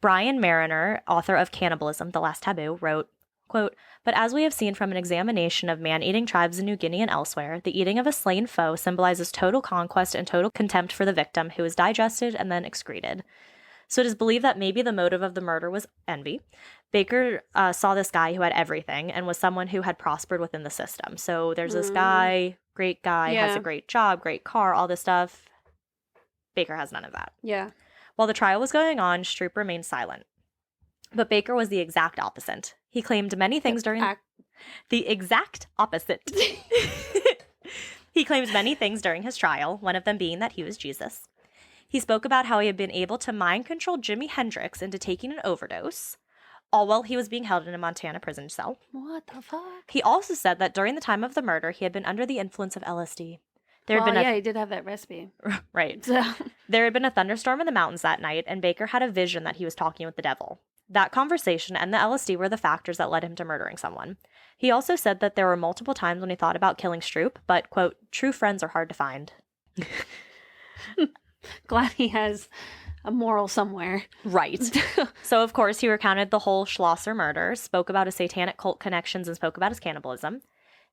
Brian Mariner, author of Cannibalism, The Last Taboo, wrote, quote, "But as we have seen from an examination of man-eating tribes in New Guinea and elsewhere, the eating of a slain foe symbolizes total conquest and total contempt for the victim, who is digested and then excreted." So it is believed that maybe the motive of the murder was envy. Baker saw this guy who had everything and was someone who had prospered within the system. So there's this guy, great guy, has a great job, great car, all this stuff. Baker has none of that.
Yeah.
While the trial was going on, Stroup remained silent. But Baker was the exact opposite. He claimed many things during the exact opposite. He claimed many things during his trial, one of them being that he was Jesus. He spoke about how he had been able to mind control Jimi Hendrix into taking an overdose, all while he was being held in a Montana prison cell.
What the fuck?
He also said that during the time of the murder, he had been under the influence of LSD.
He did have that recipe.
Right. There had been a thunderstorm in the mountains that night, and Baker had a vision that he was talking with the devil. That conversation and the LSD were the factors that led him to murdering someone. He also said that there were multiple times when he thought about killing Stroup, but, quote, "true friends are hard to find."
Glad he has a moral somewhere.
Right. So, of course, he recounted the whole Schlosser murder, spoke about his satanic cult connections, and spoke about his cannibalism.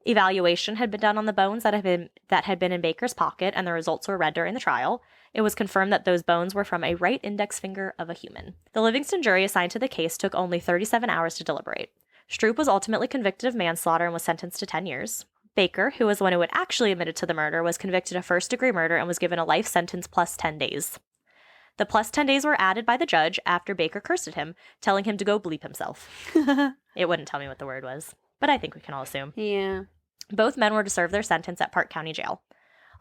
Evaluation had been done on the bones that had been in Baker's pocket, and the results were read during the trial. It was confirmed that those bones were from a right index finger of a human. The Livingston jury assigned to the case took only 37 hours to deliberate. Stroup was ultimately convicted of manslaughter and was sentenced to 10 years. Baker, who was the one who had actually admitted to the murder, was convicted of first-degree murder and was given a life sentence plus 10 days. The plus 10 days were added by the judge after Baker cursed at him, telling him to go bleep himself. It wouldn't tell me what the word was, but I think we can all assume.
Yeah.
Both men were to serve their sentence at Park County Jail.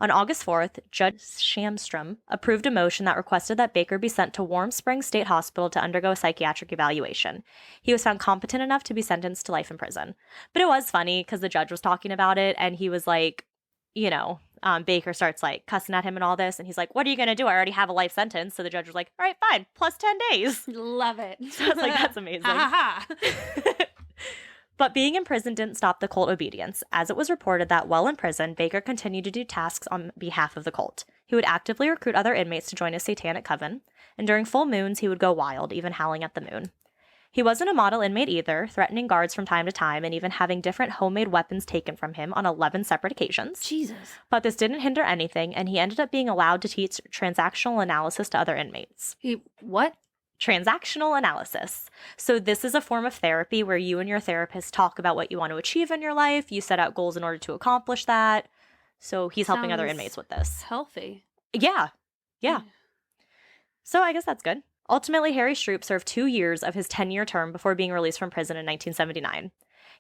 On August 4th, Judge Shamstrom approved a motion that requested that Baker be sent to Warm Springs State Hospital to undergo a psychiatric evaluation. He was found competent enough to be sentenced to life in prison. But it was funny because the judge was talking about it, and he was like, Baker starts like cussing at him and all this, and he's like, what are you going to do? I already have a life sentence. So the judge was like, all right, fine, plus 10 days.
Love it.
So I was like, that's amazing. But being in prison didn't stop the cult obedience, as it was reported that while in prison, Baker continued to do tasks on behalf of the cult. He would actively recruit other inmates to join his satanic coven, and during full moons, he would go wild, even howling at the moon. He wasn't a model inmate either, threatening guards from time to time and even having different homemade weapons taken from him on 11 separate occasions.
Jesus.
But this didn't hinder anything, and he ended up being allowed to teach transactional analysis to other inmates.
What?
Transactional analysis. So this is a form of therapy where you and your therapist talk about what you want to achieve in your life. You set out goals in order to accomplish that. So he's helping other inmates with this.
Healthy.
Yeah. So I guess that's good. Ultimately, Harry Stroup served 2 years of his 10-year term before being released from prison in 1979.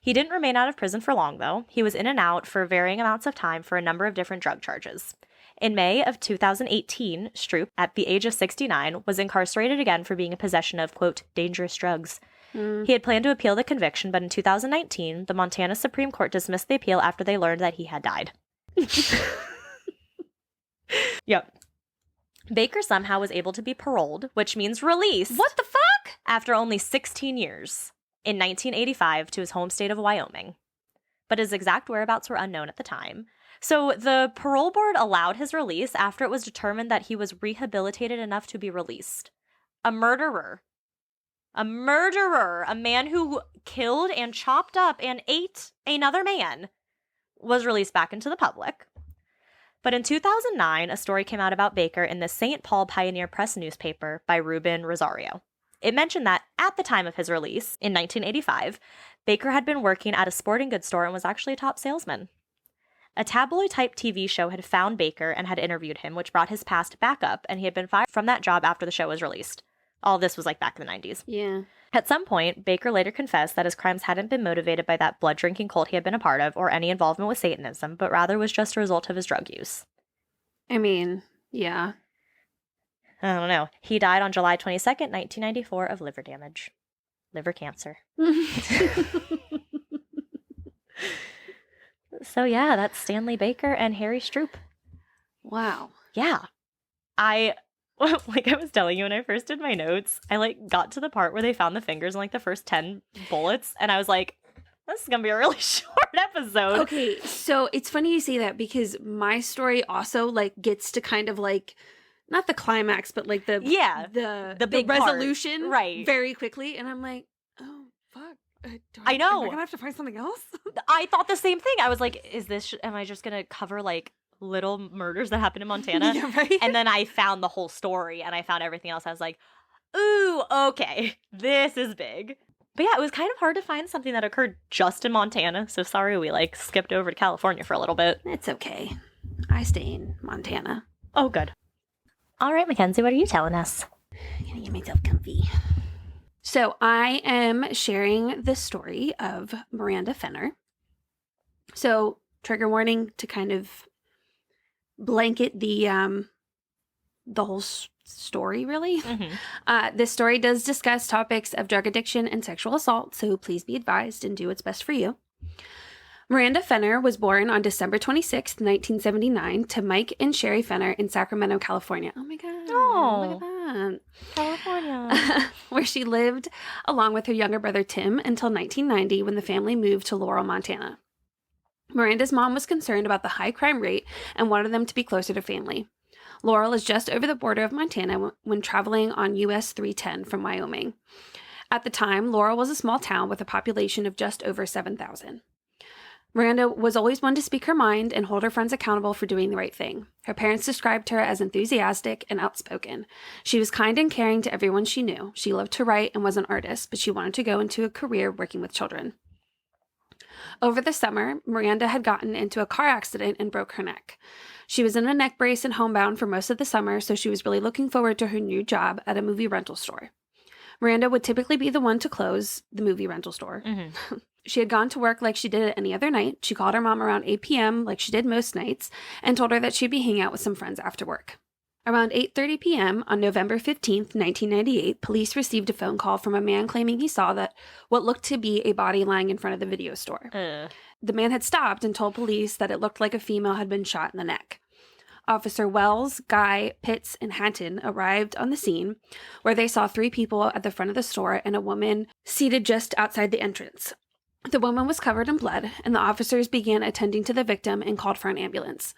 He didn't remain out of prison for long, though. He was in and out for varying amounts of time for a number of different drug charges. In May of 2018, Stroup, at the age of 69, was incarcerated again for being in possession of, quote, dangerous drugs. He had planned to appeal the conviction, but in 2019, the Montana Supreme Court dismissed the appeal after they learned that he had died. Yep. Baker somehow was able to be paroled, which means released.
What the fuck?
After only 16 years, in 1985, to his home state of Wyoming. But his exact whereabouts were unknown at the time. So the parole board allowed his release after it was determined that he was rehabilitated enough to be released. A murderer, a man who killed and chopped up and ate another man, was released back into the public. But in 2009, a story came out about Baker in the St. Paul Pioneer Press newspaper by Ruben Rosario. It mentioned that at the time of his release, in 1985, Baker had been working at a sporting goods store and was actually a top salesman. A tabloid-type TV show had found Baker and had interviewed him, which brought his past back up, and he had been fired from that job after the show was released. All this was like back in the 90s.
Yeah.
At some point, Baker later confessed that his crimes hadn't been motivated by that blood-drinking cult he had been a part of or any involvement with Satanism, but rather was just a result of his drug use.
I mean, yeah.
I don't know. He died on July 22nd, 1994 of liver damage. Liver cancer. So yeah, that's Stanley Baker and Harry Stroup.
Wow.
Yeah. Like I was telling you when I first did my notes, I like got to the part where they found the fingers in like the first 10 bullets, and I was like, this is going to be a really short episode.
Okay, so it's funny you say that because my story also like gets to kind of like not the climax, but like the big resolution
part. Right.
very quickly, and I'm like, oh fuck.
I know.
Am I gonna have to find something else?
I thought the same thing. I was like, am I just gonna cover like little murders that happened in Montana?
Yeah, right?
And then I found the whole story and I found everything else. I was like, ooh, okay, this is big. But yeah, it was kind of hard to find something that occurred just in Montana. So sorry we like skipped over to California for a little bit.
It's okay. I stay in Montana.
Oh, good. All right, Mackenzie, what are you telling us?
I'm gonna get myself comfy. So I am sharing the story of Miranda Fenner. So trigger warning to kind of blanket the whole story, really.
Mm-hmm.
This story does discuss topics of drug addiction and sexual assault, so please be advised and do what's best for you. Miranda Fenner was born on December 26th, 1979 to Mike and Sherry Fenner in Sacramento, California. Oh my God.
Oh,
look at that.
California.
Where she lived along with her younger brother Tim until 1990 when the family moved to Laurel, Montana. Miranda's mom was concerned about the high crime rate and wanted them to be closer to family. Laurel is just over the border of Montana when traveling on US 310 from Wyoming. At the time, Laurel was a small town with a population of just over 7,000. Miranda was always one to speak her mind and hold her friends accountable for doing the right thing. Her parents described her as enthusiastic and outspoken. She was kind and caring to everyone she knew. She loved to write and was an artist, but she wanted to go into a career working with children. Over the summer, Miranda had gotten into a car accident and broke her neck. She was in a neck brace and homebound for most of the summer, so she was really looking forward to her new job at a movie rental store. Miranda would typically be the one to close the movie rental store.
Mm-hmm.
She had gone to work like she did it any other night. She called her mom around 8 p.m. like she did most nights and told her that she'd be hanging out with some friends after work. Around 8:30 p.m. on November 15th, 1998, police received a phone call from a man claiming he saw that what looked to be a body lying in front of the video store. The man had stopped and told police that it looked like a female had been shot in the neck. Officer Wells, Guy, Pitts, and Hatton arrived on the scene, where they saw 3 people at the front of the store and a woman seated just outside the entrance. The woman was covered in blood, and the officers began attending to the victim and called for an ambulance.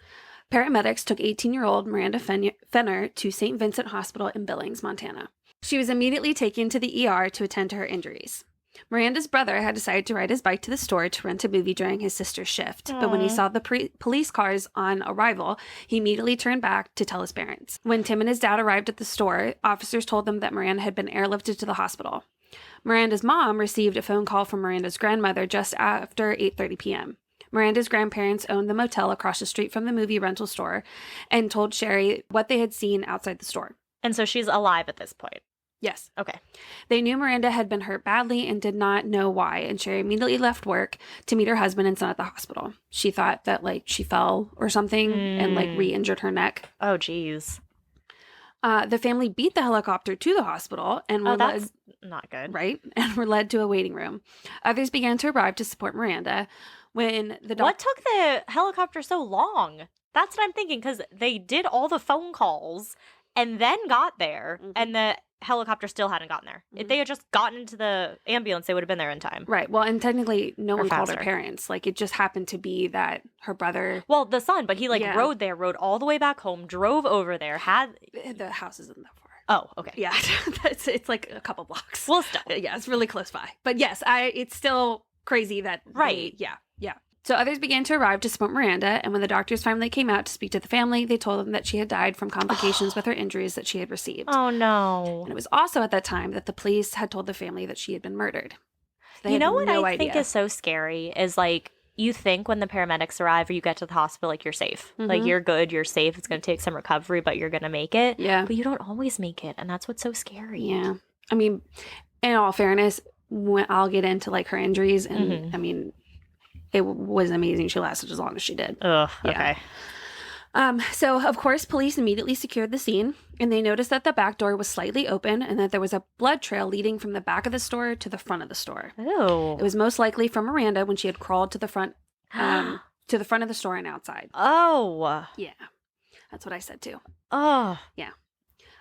Paramedics took 18-year-old Miranda Fenner to St. Vincent Hospital in Billings, Montana. She was immediately taken to the ER to attend to her injuries. Miranda's brother had decided to ride his bike to the store to rent a movie during his sister's shift, but when he saw the police cars on arrival, he immediately turned back to tell his parents. When Tim and his dad arrived at the store, officers told them that Miranda had been airlifted to the hospital. Miranda's mom received a phone call from Miranda's grandmother just after 8:30 p.m. Miranda's grandparents owned the motel across the street from the movie rental store and told Sherry what they had seen outside the store.
And so she's alive at this point.
Yes.
Okay.
They knew Miranda had been hurt badly and did not know why, and Sherry immediately left work to meet her husband and son at the hospital. She thought that, she fell or something and, re-injured her neck.
Oh, geez.
The family beat the helicopter to the hospital and were
that's not good.
Right? And were led to a waiting room. Others began to arrive to support Miranda. When the
What took the helicopter so long? That's what I'm thinking, because they did all the phone calls and then got there, and the helicopter still hadn't gotten there. If they had just gotten into the ambulance, they would have been there in time.
Right. Well, and technically, no one called her
faster.
parents. It just happened to be that her brother...
Well, the son, but he,
Yeah.
rode all the way back home, drove over there, had...
The house isn't that far.
Oh, okay.
Yeah. it's like a couple blocks.
Well, still.
Yeah, it's really close by. But yes, it's still crazy that...
Right.
Yeah. So others began to arrive to support Miranda, and when the doctors finally came out to speak to the family, they told them that she had died from complications with her injuries that she had received.
Oh, no.
And it was also at that time that the police had told the family that she had been murdered. They
You
had
know what
no
I think
idea.
is so scary is, you think when the paramedics arrive or you get to the hospital, you're safe. You're good, you're safe. It's going to take some recovery, but you're going to make it.
Yeah.
But you don't always make it, and that's what's so scary.
Yeah. I mean, in all fairness, when I'll get into, her injuries, and, I mean... It was amazing she lasted as long as she did.
Ugh,
Yeah.
okay.
So, of course, police immediately secured the scene, and they noticed that the back door was slightly open and that there was a blood trail leading from the back of the store to the front of the store.
Ew.
It was most likely from Miranda when she had crawled to the front of the store and outside.
Oh.
Yeah. That's what I said, too.
Oh.
Yeah.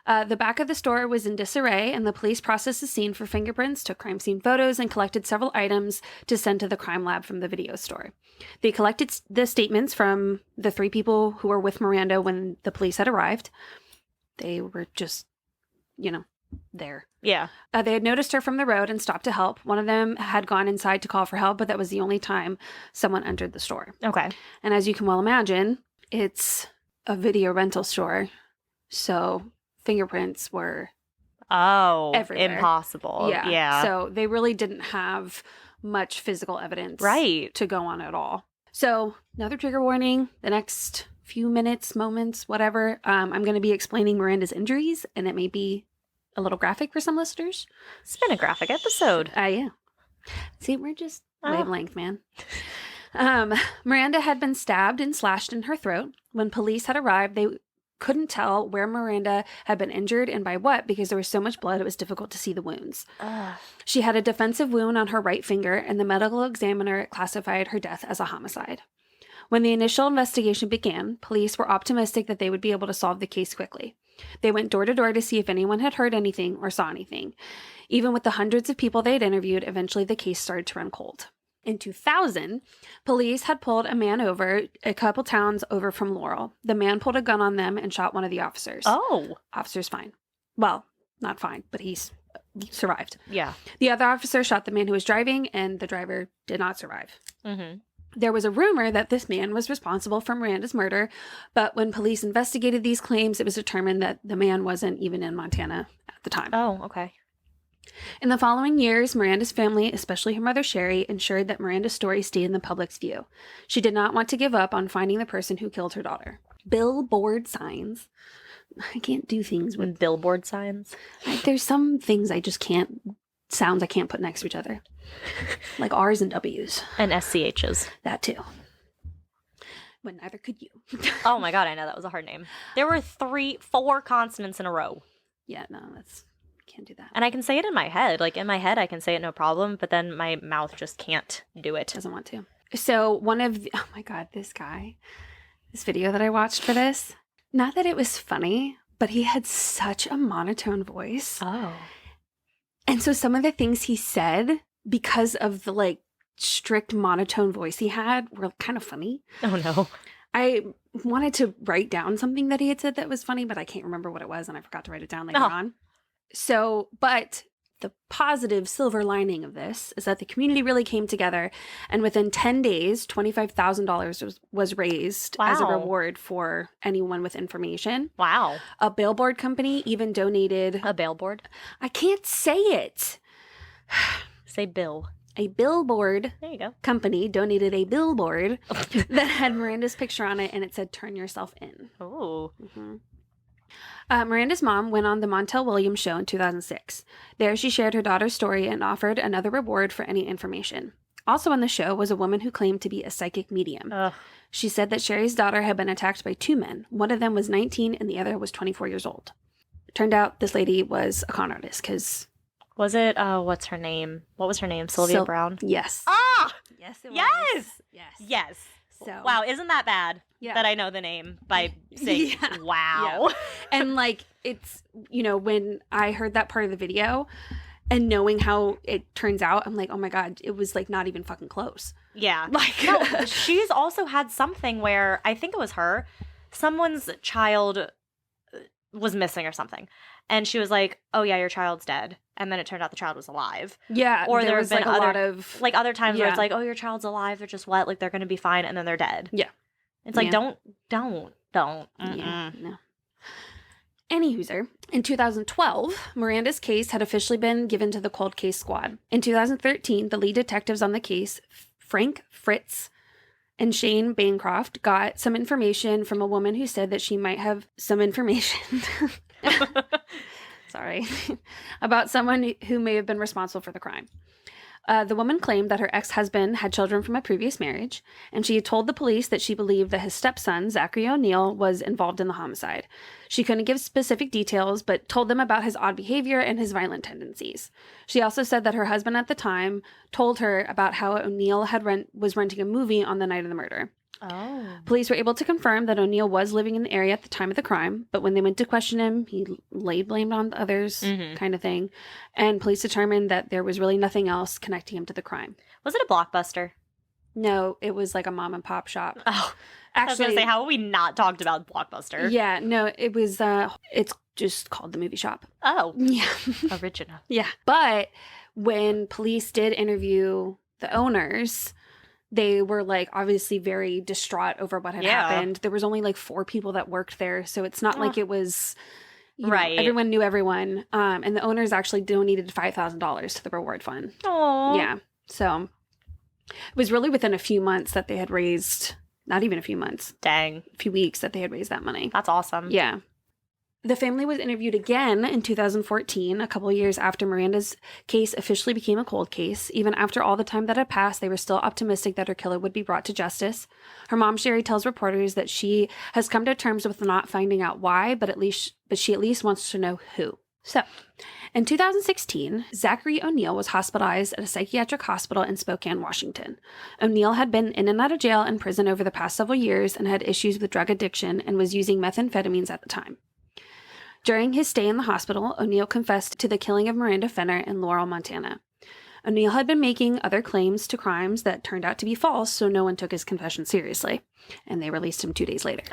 The back of the store was in disarray, and the police processed the scene for fingerprints, took crime scene photos, and collected several items to send to the crime lab from the video store. They collected the statements from the 3 people who were with Miranda when the police had arrived. They were just, there.
Yeah.
They had noticed her from the road and stopped to help. One of them had gone inside to call for help, but that was the only time someone entered the store.
Okay.
And as you can well imagine, it's a video rental store, so... fingerprints were everywhere.
Impossible. Yeah.
So they really didn't have much physical evidence to go on at all. So another trigger warning, the next few minutes, moments, whatever, I'm going to be explaining Miranda's injuries, and it may be a little graphic for some listeners.
It's been a graphic episode.
Yeah. See, we're just wavelength, man. Miranda had been stabbed and slashed in her throat. When police had arrived, they couldn't tell where Miranda had been injured and by what because there was so much blood it was difficult to see the wounds. She had a defensive wound on her right finger, and the medical examiner classified her death as a homicide. When the initial investigation began, police were optimistic that they would be able to solve the case quickly. They went door to door to see if anyone had heard anything or saw anything. Even with the hundreds of people they had interviewed, eventually the case started to run cold. In 2000, police had pulled a man over a couple towns over from Laurel. The man pulled a gun on them and shot one of the officers.
Oh.
Officer's fine. Well, not fine, but he's survived.
Yeah.
The other officer shot the man who was driving, and the driver did not survive.
Mm-hmm.
There was a rumor that this man was responsible for Miranda's murder, but when police investigated these claims, it was determined that the man wasn't even in Montana at the time.
Oh, okay.
In the following years, Miranda's family, especially her mother Sherry, ensured that Miranda's story stayed in the public's view. She did not want to give up on finding the person who killed her daughter. Billboard signs. I can't do things with
billboard signs.
there's some things I just can't sounds I can't put next to each other. Like R's and W's.
And SCHs.
That too. But neither could you.
Oh my God, I know that was a hard name. There were 4 consonants in a row.
Yeah, no, can't do that.
And I can say it in my head. Like in my head, I can say it no problem, but then my mouth just can't do it.
Doesn't want to. So oh my God, this video that I watched for this, not that it was funny, but he had such a monotone voice.
Oh.
And so some of the things he said, because of the like strict monotone voice he had, were kind of funny.
Oh no.
I wanted to write down something that he had said that was funny, but I can't remember what it was, and I forgot to write it down later on. So, but the positive silver lining of this is that the community really came together, and within 10 days, $25,000 was raised as a reward for anyone with information.
Wow.
A billboard company even donated...
A billboard?
I can't say it.
Say bill.
A billboard
there you go.
company donated a billboard that had Miranda's picture on it, and it said, "Turn yourself in."
Oh.
Mm-hmm. Miranda's mom went on the Montel Williams show in 2006. There, she shared her daughter's story and offered another reward for any information. Also on the show was a woman who claimed to be a psychic medium. She said that Sherry's daughter had been attacked by 2 men. One of them was 19 and the other was 24 years old. Turned out this lady was a con artist because...
Was it, what's her name? What was her name? Sylvia Brown?
Yes.
Ah!
Yes, it was.
Yes!
Yes.
Yes.
So,
wow, isn't that bad that I know the name by saying, wow.
Yeah. And like, it's, when I heard that part of the video and knowing how it turns out, I'm like, oh my God, it was like not even fucking close.
Yeah.
Like,
no, she's also had something where, I think it was her, someone's child was missing or something. And she was like, oh yeah, your child's dead. And then it turned out the child was alive.
Yeah.
Or there was been
like a lot of...
Like other times where it's like, oh, your child's alive. They're just wet. Like they're going to be fine. And then they're dead.
Yeah.
It's like, don't.
Yeah, no. Any hooser. In 2012, Miranda's case had officially been given to the Cold Case Squad. In 2013, the lead detectives on the case, Frank Fritz and Shane Bancroft, got some information from a woman who said that she might have some information. Sorry. About someone who may have been responsible for the crime. The woman claimed that her ex-husband had children from a previous marriage, and she had told the police that she believed that his stepson, Zachary O'Neill, was involved in the homicide. She couldn't give specific details, but told them about his odd behavior and his violent tendencies. She also said that her husband at the time told her about how O'Neill was renting a movie on the night of the murder.
Oh.
Police were able to confirm that O'Neill was living in the area at the time of the crime, but when they went to question him, he laid blame on others, kind of thing. And police determined that there was really nothing else connecting him to the crime.
Was it a Blockbuster?
No, it was like a mom and pop shop.
Oh,
actually,
I was going to say, how have we not talked about Blockbuster?
Yeah, no, it was, it's just called the movie shop.
Oh.
Yeah.
Original.
Yeah. But when police did interview the owners, they were like obviously very distraught over what had happened. There was only like 4 people that worked there, so it's not like it was right. Everyone knew everyone. And the owners actually donated $5,000 to the reward fund.
Oh,
yeah. So it was really within a few months that they had raised. Not even a few months.
Dang,
a few weeks that they had raised that money.
That's awesome.
Yeah. The family was interviewed again in 2014, a couple years after Miranda's case officially became a cold case. Even after all the time that had passed, they were still optimistic that her killer would be brought to justice. Her mom, Sherry, tells reporters that she has come to terms with not finding out why, but she at least wants to know who. So, in 2016, Zachary O'Neill was hospitalized at a psychiatric hospital in Spokane, Washington. O'Neill had been in and out of jail and prison over the past several years and had issues with drug addiction and was using methamphetamines at the time. During his stay in the hospital, O'Neill confessed to the killing of Miranda Fenner in Laurel, Montana. O'Neill had been making other claims to crimes that turned out to be false, so no one took his confession seriously, and they released him 2 days later.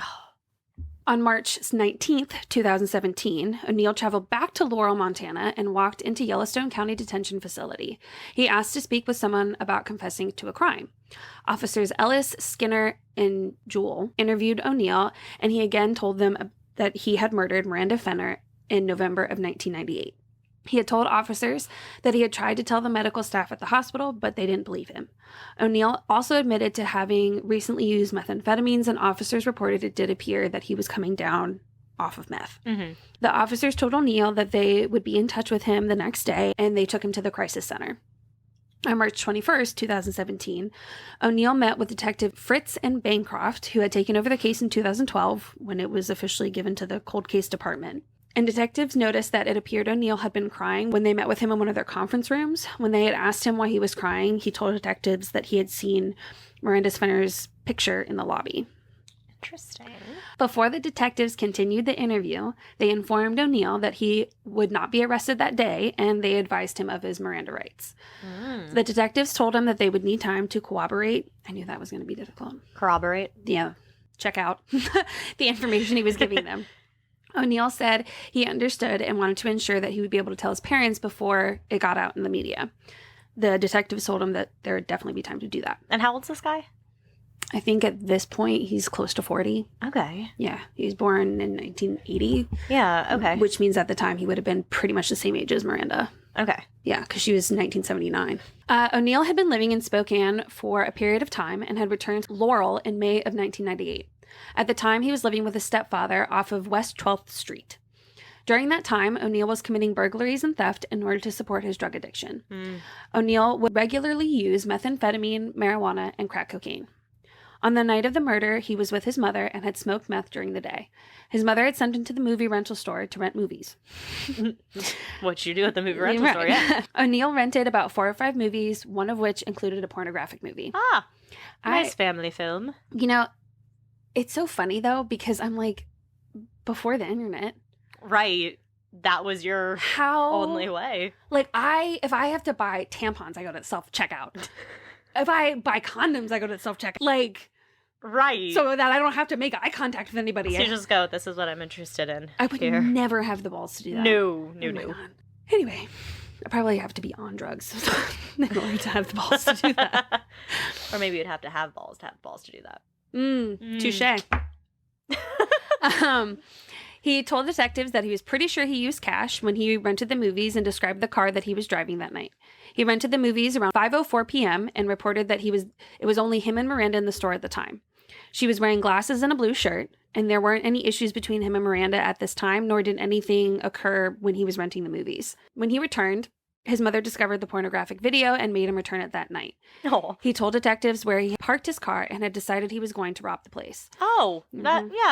On March 19th, 2017, O'Neill traveled back to Laurel, Montana, and walked into Yellowstone County Detention Facility. He asked to speak with someone about confessing to a crime. Officers Ellis, Skinner, and Jewell interviewed O'Neill, and he again told them that he had murdered Miranda Fenner in November of 1998. He had told officers that he had tried to tell the medical staff at the hospital, but they didn't believe him. O'Neill also admitted to having recently used methamphetamines, and officers reported it did appear that he was coming down off of meth.
Mm-hmm.
The officers told O'Neill that they would be in touch with him the next day, and they took him to the crisis center. On March 21st, 2017, O'Neill met with Detective Fritz and Bancroft, who had taken over the case in 2012 when it was officially given to the cold case department. And detectives noticed that it appeared O'Neill had been crying when they met with him in one of their conference rooms. When they had asked him why he was crying, he told detectives that he had seen Miranda Fenner's picture in the lobby.
Interesting.
Before the detectives continued the interview, they informed O'Neill that he would not be arrested that day, and they advised him of his Miranda rights. The detectives told him that they would need time to corroborate. I knew that was going to be difficult.
Corroborate?
Yeah. Check out the information he was giving them. O'Neill said he understood and wanted to ensure that he would be able to tell his parents before it got out in the media. The detectives told him that there would definitely be time to do that.
And how old's this guy?
I think at this point, he's close to 40.
Okay.
Yeah, he was born in 1980.
Yeah, okay.
Which means at the time he would have been pretty much the same age as Miranda.
Okay.
Yeah, because she was 1979. O'Neill had been living in Spokane for a period of time and had returned to Laurel in May of 1998. At the time, he was living with his stepfather off of West 12th Street. During that time, O'Neill was committing burglaries and theft in order to support his drug addiction. O'Neill would regularly use methamphetamine, marijuana, and crack cocaine. On the night of the murder, he was with his mother and had smoked meth during the day. His mother had sent him to the movie rental store to rent movies.
What you do at the movie rental store, yeah.
O'Neill rented about 4 or 5 movies, one of which included a pornographic movie.
Ah, nice family film.
You know, it's so funny, though, because I'm like, before the internet.
Right. That was your only way.
Like, if I have to buy tampons, I go to self-checkout. If I buy condoms, I go to self-checkout. Like,
right.
So that I don't have to make eye contact with anybody.
So you just go, this is what I'm interested in.
I would never have the balls to do that.
No.
Anyway, I probably have to be on drugs in order to have the balls to do that.
Or maybe you'd have to have balls to do that.
Touche. He told detectives that he was pretty sure he used cash when he rented the movies and described the car that he was driving that night. He rented the movies around 5:04 p.m. and reported that it was only him and Miranda in the store at the time. She was wearing glasses and a blue shirt, and there weren't any issues between him and Miranda at this time, nor did anything occur when he was renting the movies. When he returned, his mother discovered the pornographic video and made him return it that night.
Oh.
He told detectives where he parked his car and had decided he was going to rob the place.
Oh,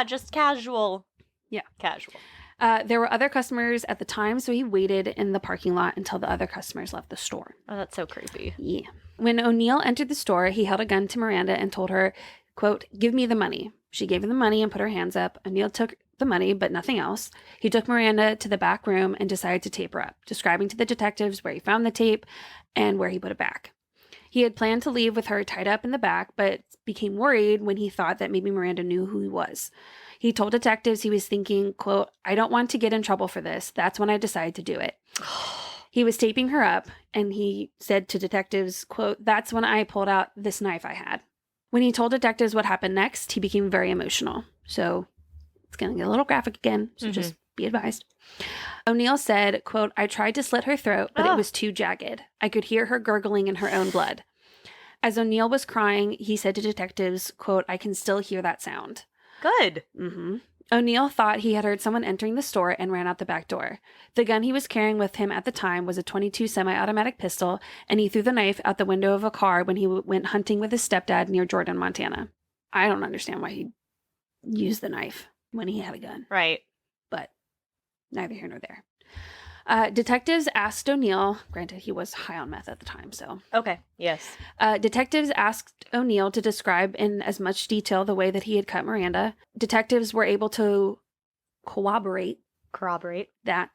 just casual.
Yeah.
Casual.
There were other customers at the time, so he waited in the parking lot until the other customers left the store.
Oh, that's so creepy.
Yeah. When O'Neill entered the store, he held a gun to Miranda and told her, quote, "Give me the money." She gave him the money and put her hands up. O'Neill took the money, but nothing else. He took Miranda to the back room and decided to tape her up, describing to the detectives where he found the tape and where he put it back. He had planned to leave with her tied up in the back, but became worried when he thought that maybe Miranda knew who he was. He told detectives he was thinking, quote, "I don't want to get in trouble for this. That's when I decided to do it." He was taping her up, and he said to detectives, quote, "That's when I pulled out this knife I had." When he told detectives what happened next, he became very emotional. So it's going to get a little graphic again, so just be advised. O'Neill said, quote, "I tried to slit her throat, but it was too jagged. I could hear her gurgling in her own blood." As O'Neill was crying, he said to detectives, quote, "I can still hear that sound."
Good.
O'Neill thought he had heard someone entering the store and ran out the back door. The gun he was carrying with him at the time was a .22 semi-automatic pistol, and he threw the knife out the window of a car when he went hunting with his stepdad near Jordan, Montana. I don't understand why he used the knife when he had a gun.
Right.
But neither here nor there. Detectives asked O'Neill, granted he was high on meth at the time, so.
Okay, yes.
Detectives asked O'Neill to describe in as much detail the way that he had cut Miranda. Detectives were able to corroborate that.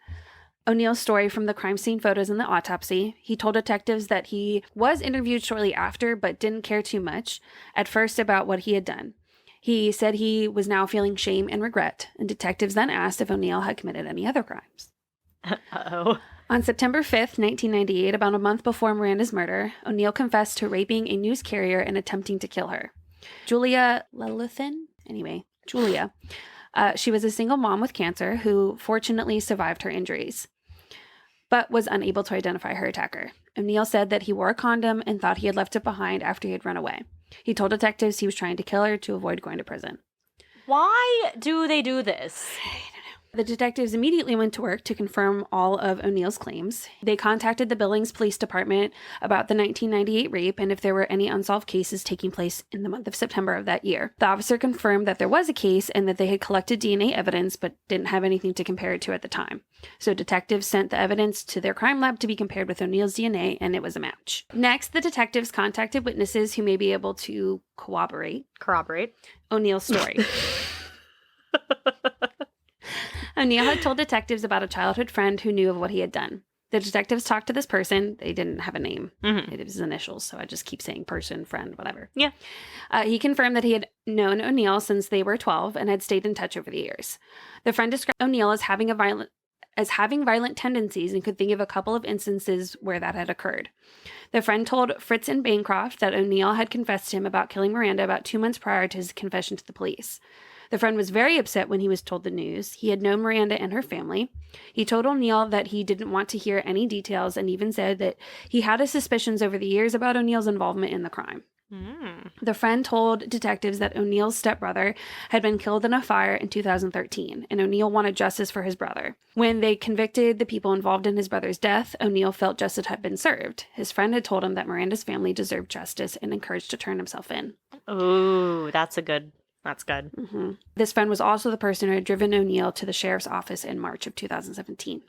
O'Neill's story from the crime scene photos and the autopsy. He told detectives that he was interviewed shortly after, but didn't care too much at first about what he had done. He said he was now feeling shame and regret, and detectives then asked if O'Neill had committed any other crimes.
Uh-oh.
On September 5th, 1998, about a month before Miranda's murder, O'Neill confessed to raping a news carrier and attempting to kill her. Julia Leluthin? Anyway, Julia. She was a single mom with cancer who fortunately survived her injuries, but was unable to identify her attacker. O'Neill said that he wore a condom and thought he had left it behind after he had run away. He told detectives he was trying to kill her to avoid going to prison.
Why do they do this?
I don't know. The detectives immediately went to work to confirm all of O'Neill's claims. They contacted the Billings Police Department about the 1998 rape and if there were any unsolved cases taking place in the month of September of that year. The officer confirmed that there was a case and that they had collected DNA evidence but didn't have anything to compare it to at the time. So detectives sent the evidence to their crime lab to be compared with O'Neill's DNA, and it was a match. Next, the detectives contacted witnesses who may be able to corroborate O'Neill's story. O'Neill had told detectives about a childhood friend who knew of what he had done. The detectives talked to this person. They didn't have a name. It was his initials, so I just keep saying person, friend, whatever.
Yeah.
He confirmed that he had known O'Neill since they were 12 and had stayed in touch over the years. The friend described O'Neill as having violent tendencies and could think of a couple of instances where that had occurred. The friend told Fritz and Bancroft that O'Neill had confessed to him about killing Miranda about 2 months prior to his confession to the police. The friend was very upset when he was told the news. He had known Miranda and her family. He told O'Neill that he didn't want to hear any details and even said that he had his suspicions over the years about O'Neill's involvement in the crime. The friend told detectives that O'Neill's stepbrother had been killed in a fire in 2013, and O'Neill wanted justice for his brother. When they convicted the people involved in his brother's death, O'Neill felt justice had been served. His friend had told him that Miranda's family deserved justice and encouraged to turn himself in.
Ooh, that's good.
This friend was also the person who had driven O'Neill to the sheriff's office in March of 2017.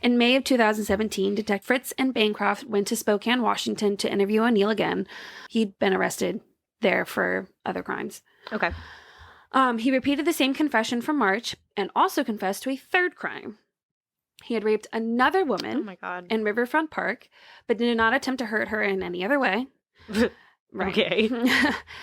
In May of 2017, Detective Fritz and Bancroft went to Spokane, Washington to interview O'Neill again. He'd been arrested there for other crimes.
Okay.
He repeated the same confession from March and also confessed to a third crime. He had raped another woman in Riverfront Park, but did not attempt to hurt her in any other way. Right.
Okay.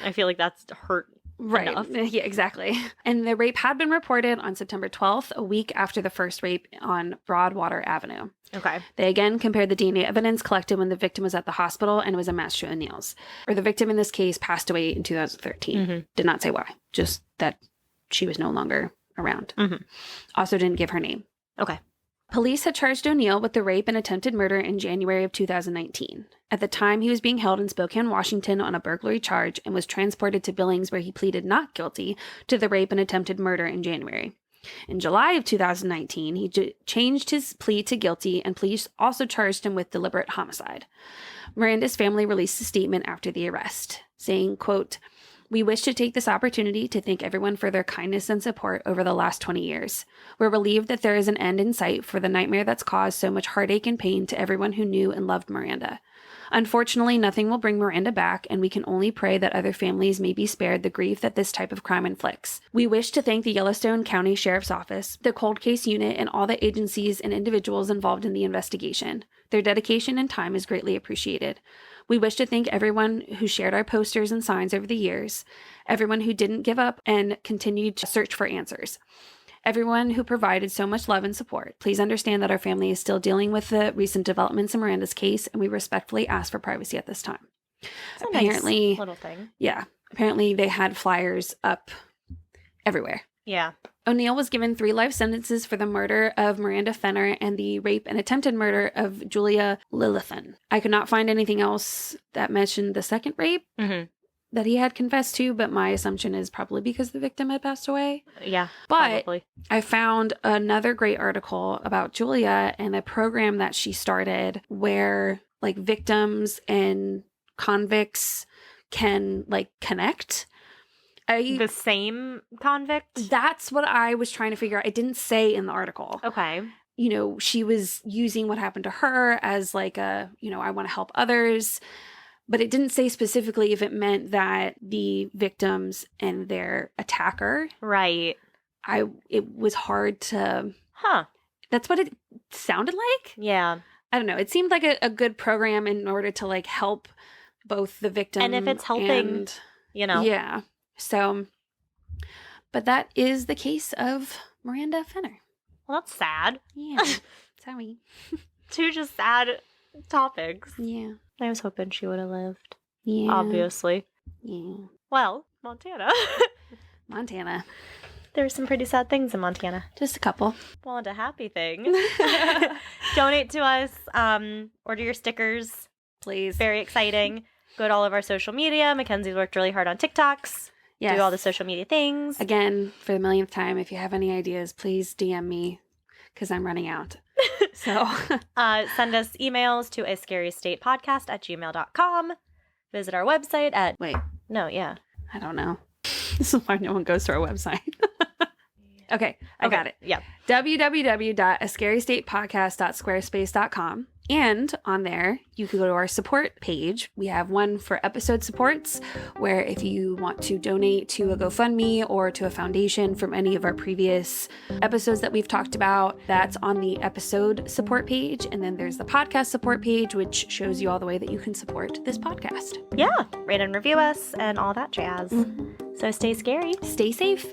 I feel like that's hurt enough.
Yeah, exactly. And the rape had been reported on September 12th, a week after the first rape on Broadwater Avenue.
Okay.
They again compared the DNA evidence collected when the victim was at the hospital, and it was a match to O'Neill's. Or the victim in this case passed away in 2013. Did not say why, just that she was no longer around. Also didn't give her name.
Okay.
Police had charged O'Neill with the rape and attempted murder in January of 2019. At the time, he was being held in Spokane, Washington on a burglary charge and was transported to Billings where he pleaded not guilty to the rape and attempted murder in January. In July of 2019, he changed his plea to guilty, and police also charged him with deliberate homicide. Miranda's family released a statement after the arrest, saying, quote, "We wish to take this opportunity to thank everyone for their kindness and support over the last 20 years. We're relieved that there is an end in sight for the nightmare that's caused so much heartache and pain to everyone who knew and loved Miranda. Unfortunately, nothing will bring Miranda back, and we can only pray that other families may be spared the grief that this type of crime inflicts. We wish to thank the Yellowstone County Sheriff's Office, the Cold Case Unit, and all the agencies and individuals involved in the investigation. Their dedication and time is greatly appreciated. We wish to thank everyone who shared our posters and signs over the years, everyone who didn't give up and continued to search for answers, everyone who provided so much love and support. Please understand that our family is still dealing with the recent developments in Miranda's case, and we respectfully ask for privacy at this time."
It's apparently, nice little thing.
Yeah. Apparently they had flyers up everywhere.
Yeah.
O'Neill was given 3 life sentences for the murder of Miranda Fenner and the rape and attempted murder of Julia Lilithan. I could not find anything else that mentioned the second rape that he had confessed to, but my assumption is probably because the victim had passed away.
Yeah,
but
probably.
I found another great article about Julia and a program that she started where like victims and convicts can like connect.
The same convict?
That's what I was trying to figure out. It didn't say in the article.
Okay.
You know, she was using what happened to her as like I want to help others. But it didn't say specifically if it meant that the victims and their attacker.
Right.
It was hard to. That's what it sounded like.
Yeah.
I don't know. It seemed like a good program in order to like help both the victim
and if it's helping,
Yeah. So, but that is the case of Miranda Fenner.
Well, that's sad.
Yeah. Sorry.
2 just sad topics.
Yeah.
I was hoping she would have lived.
Yeah.
Obviously.
Yeah.
Well, Montana.
Montana.
There were some pretty sad things in Montana.
Just a couple.
Well, and a happy thing. Donate to us. Order your stickers.
Please.
Very exciting. Go to all of our social media. Mackenzie's worked really hard on TikToks.
Yes.
do all the social media things.
Again, for the millionth time, if you have any ideas, please DM me because I'm running out. So
Send us emails to ascarystatepodcast@gmail.com. Visit our website at...
wait,
No, yeah.
I don't know. This is why no one goes to our website. Okay, I got it.
Yeah.
www.ascarystatepodcast.squarespace.com. And on there, you can go to our support page. We have one for episode supports, where if you want to donate to a GoFundMe or to a foundation from any of our previous episodes that we've talked about, that's on the episode support page. And then there's the podcast support page, which shows you all the way that you can support this podcast.
Yeah. Rate and review us and all that jazz. So stay scary.
Stay safe.